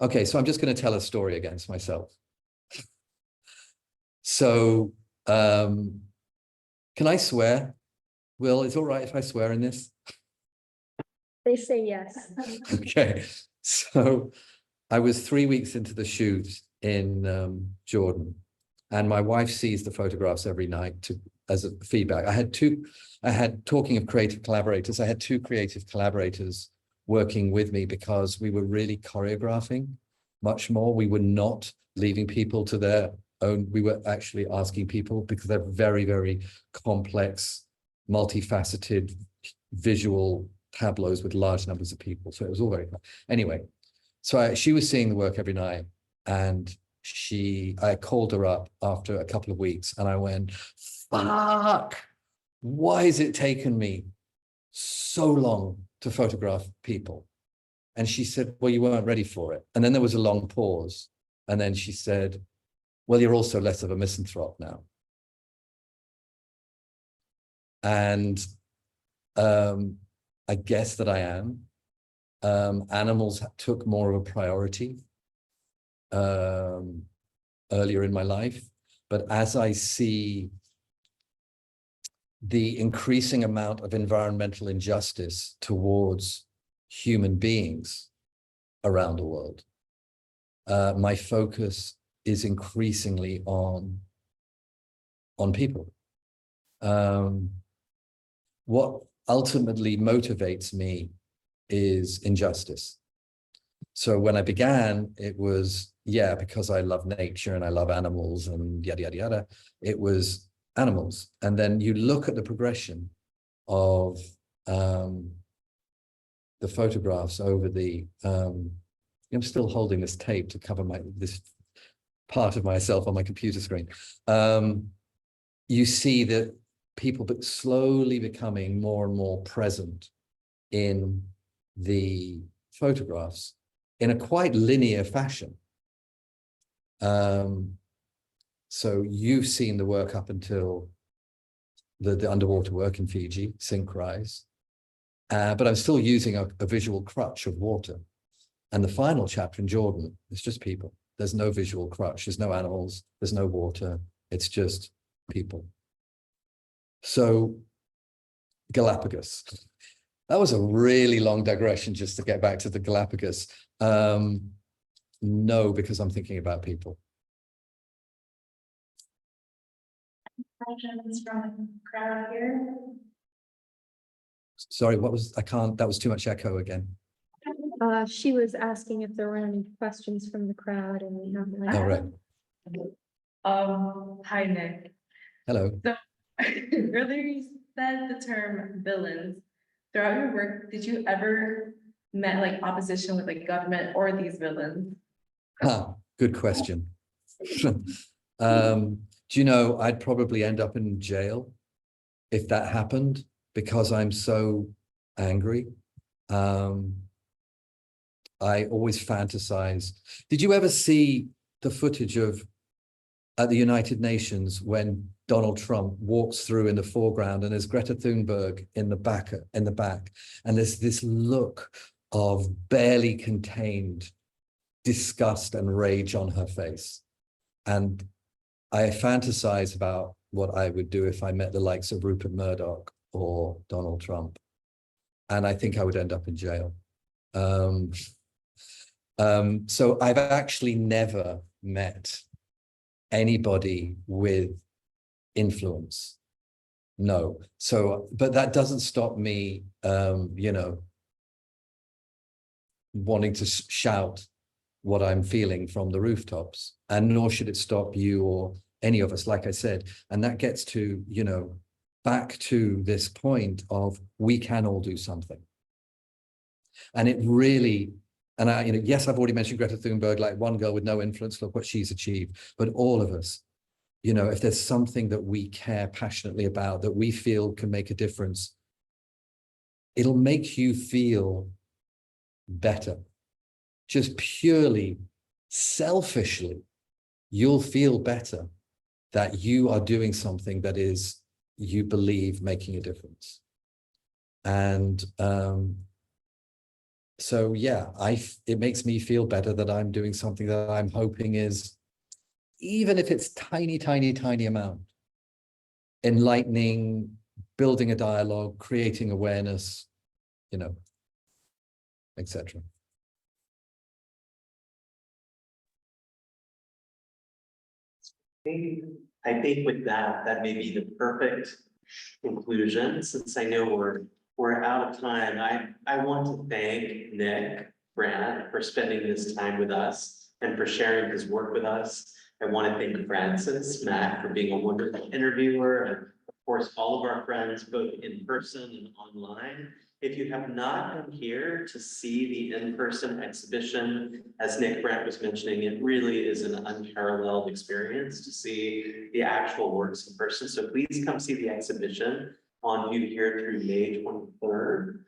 okay, so I'm just going to tell a story against myself. So, can I swear? Will, it's all right if I swear in this? They say yes. Okay, so I was 3 weeks into the shoot in Jordan, and my wife sees the photographs every night as a feedback. Talking of creative collaborators, I had 2 creative collaborators working with me because we were really choreographing much more. We were not leaving people to their own. We were actually asking people, because they're very, very complex, multifaceted visual tableaus with large numbers of people. So it was all very fun. Anyway, so she was seeing the work every night, and I called her up after a couple of weeks and I went, fuck, why has it taken me so long to photograph people? And she said, well, you weren't ready for it. And then there was a long pause. And then she said, well, you're also less of a misanthrope now. And I guess that I am. Animals took more of a priority earlier in my life. But as I see the increasing amount of environmental injustice towards human beings around the world, my focus is increasingly on people. What ultimately motivates me is injustice. So when I began, it was, yeah, because I love nature and I love animals and yada, yada, yada. It was animals. And then you look at the progression of the photographs over I'm still holding this tape to cover this part of myself on my computer screen. You see that people but slowly becoming more and more present in the photographs in a quite linear fashion. So you've seen the work up until the underwater work in Fiji, Sink Rise, but I'm still using a visual crutch of water. And the final chapter in Jordan is just people. There's no visual crutch, there's no animals, there's no water, it's just people. So Galapagos. That was a really long digression just to get back to the Galapagos. No, because I'm thinking about people. Questions from the crowd here? Sorry, that was too much echo again. She was asking if there were any questions from the crowd, and we have like. Oh, right. Hi, Nick. Hello. So earlier you said the term villains. Throughout your work, did you ever met like opposition with like government or these villains? Good question. Do you know, I'd probably end up in jail if that happened, because I'm so angry. I always fantasize. Did you ever see the footage of at the United Nations when Donald Trump walks through in the foreground and there's Greta Thunberg in the back, and there's this look of barely contained disgust and rage on her face. And I fantasize about what I would do if I met the likes of Rupert Murdoch or Donald Trump. and I think I would end up in jail. So I've actually never met anybody with influence. No. So, but that doesn't stop me, you know, wanting to shout what I'm feeling from the rooftops, and nor should it stop you or any of us, like I said. And that gets to, you know, back to this point of we can all do something. And it really, and I, you know, yes, I've already mentioned Greta Thunberg, like one girl with no influence, look what she's achieved. But all of us, you know, if there's something that we care passionately about, that we feel can make a difference, it'll make you feel better. Just purely selfishly, you'll feel better that you are doing something that is, you believe, making a difference. And so, yeah, it makes me feel better that I'm doing something that I'm hoping is, even if it's tiny, tiny, tiny amount, enlightening, building a dialogue, creating awareness, you know, etc. I think with that, that may be the perfect conclusion, since I know we're out of time. I want to thank Nick Brandt for spending this time with us and for sharing his work with us. I want to thank Francis Mack for being a wonderful interviewer, and of course, all of our friends, both in person and online. If you have not been here to see the in-person exhibition, as Nick Brandt was mentioning, it really is an unparalleled experience to see the actual works in person. So please come see the exhibition on view here through May 23rd.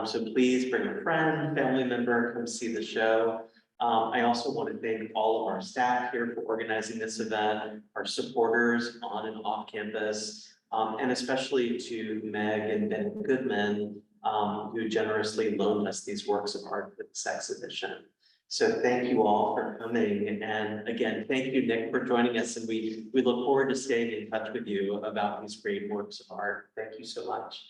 So please bring a friend, family member, come see the show. I also want to thank all of our staff here for organizing this event, our supporters on and off campus, and especially to Meg and Ben Goodman, who generously loaned us these works of art for this exhibition. So thank you all for coming. And again, thank you, Nick, for joining us. And we look forward to staying in touch with you about these great works of art. Thank you so much.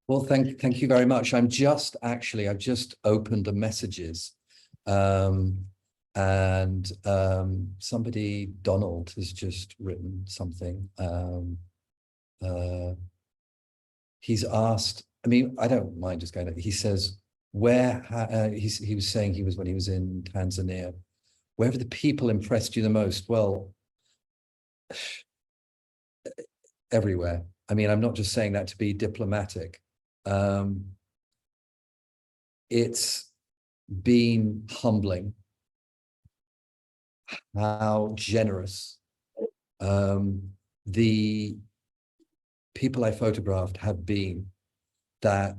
Well, thank you very much. I've just opened the messages. And somebody, Donald, has just written something. He's asked, I mean, I don't mind just going, he says, he was saying when he was in Tanzania, where have the people impressed you the most? Well, everywhere. I mean, I'm not just saying that to be diplomatic. It's been humbling how generous the people I photographed have been, that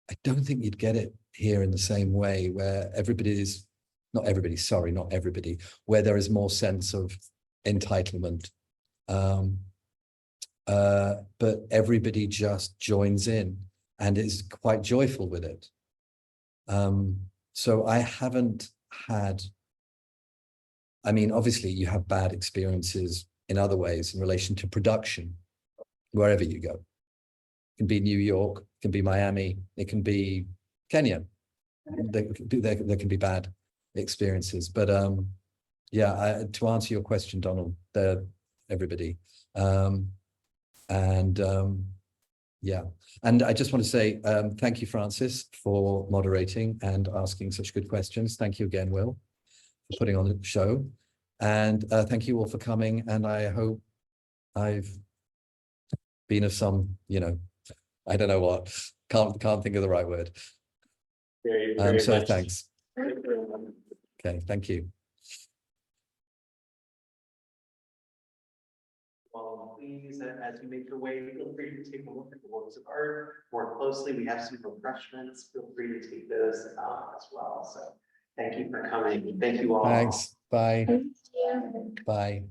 I don't think you'd get it here in the same way, where not everybody, where there is more sense of entitlement. But everybody just joins in and is quite joyful with it. So I haven't had, I mean, obviously you have bad experiences in other ways in relation to production, wherever you go. It can be New York, it can be Miami, it can be Kenya. There can be bad experiences, but yeah, to answer your question, Donald, they're everybody. Yeah, and I just want to say thank you, Francis, for moderating and asking such good questions. Thank you again, Will, for putting on the show, and thank you all for coming. And I hope I've been of some, you know, I don't know what, can't think of the right word. Very, very So much. thanks. Okay, thank you. Well, please, as you make your way, feel free to take a look at the works of art more closely. We have some refreshments. Feel free to take those as well. So thank you for coming. Thank you all. Thanks. Bye. Thank you. Bye.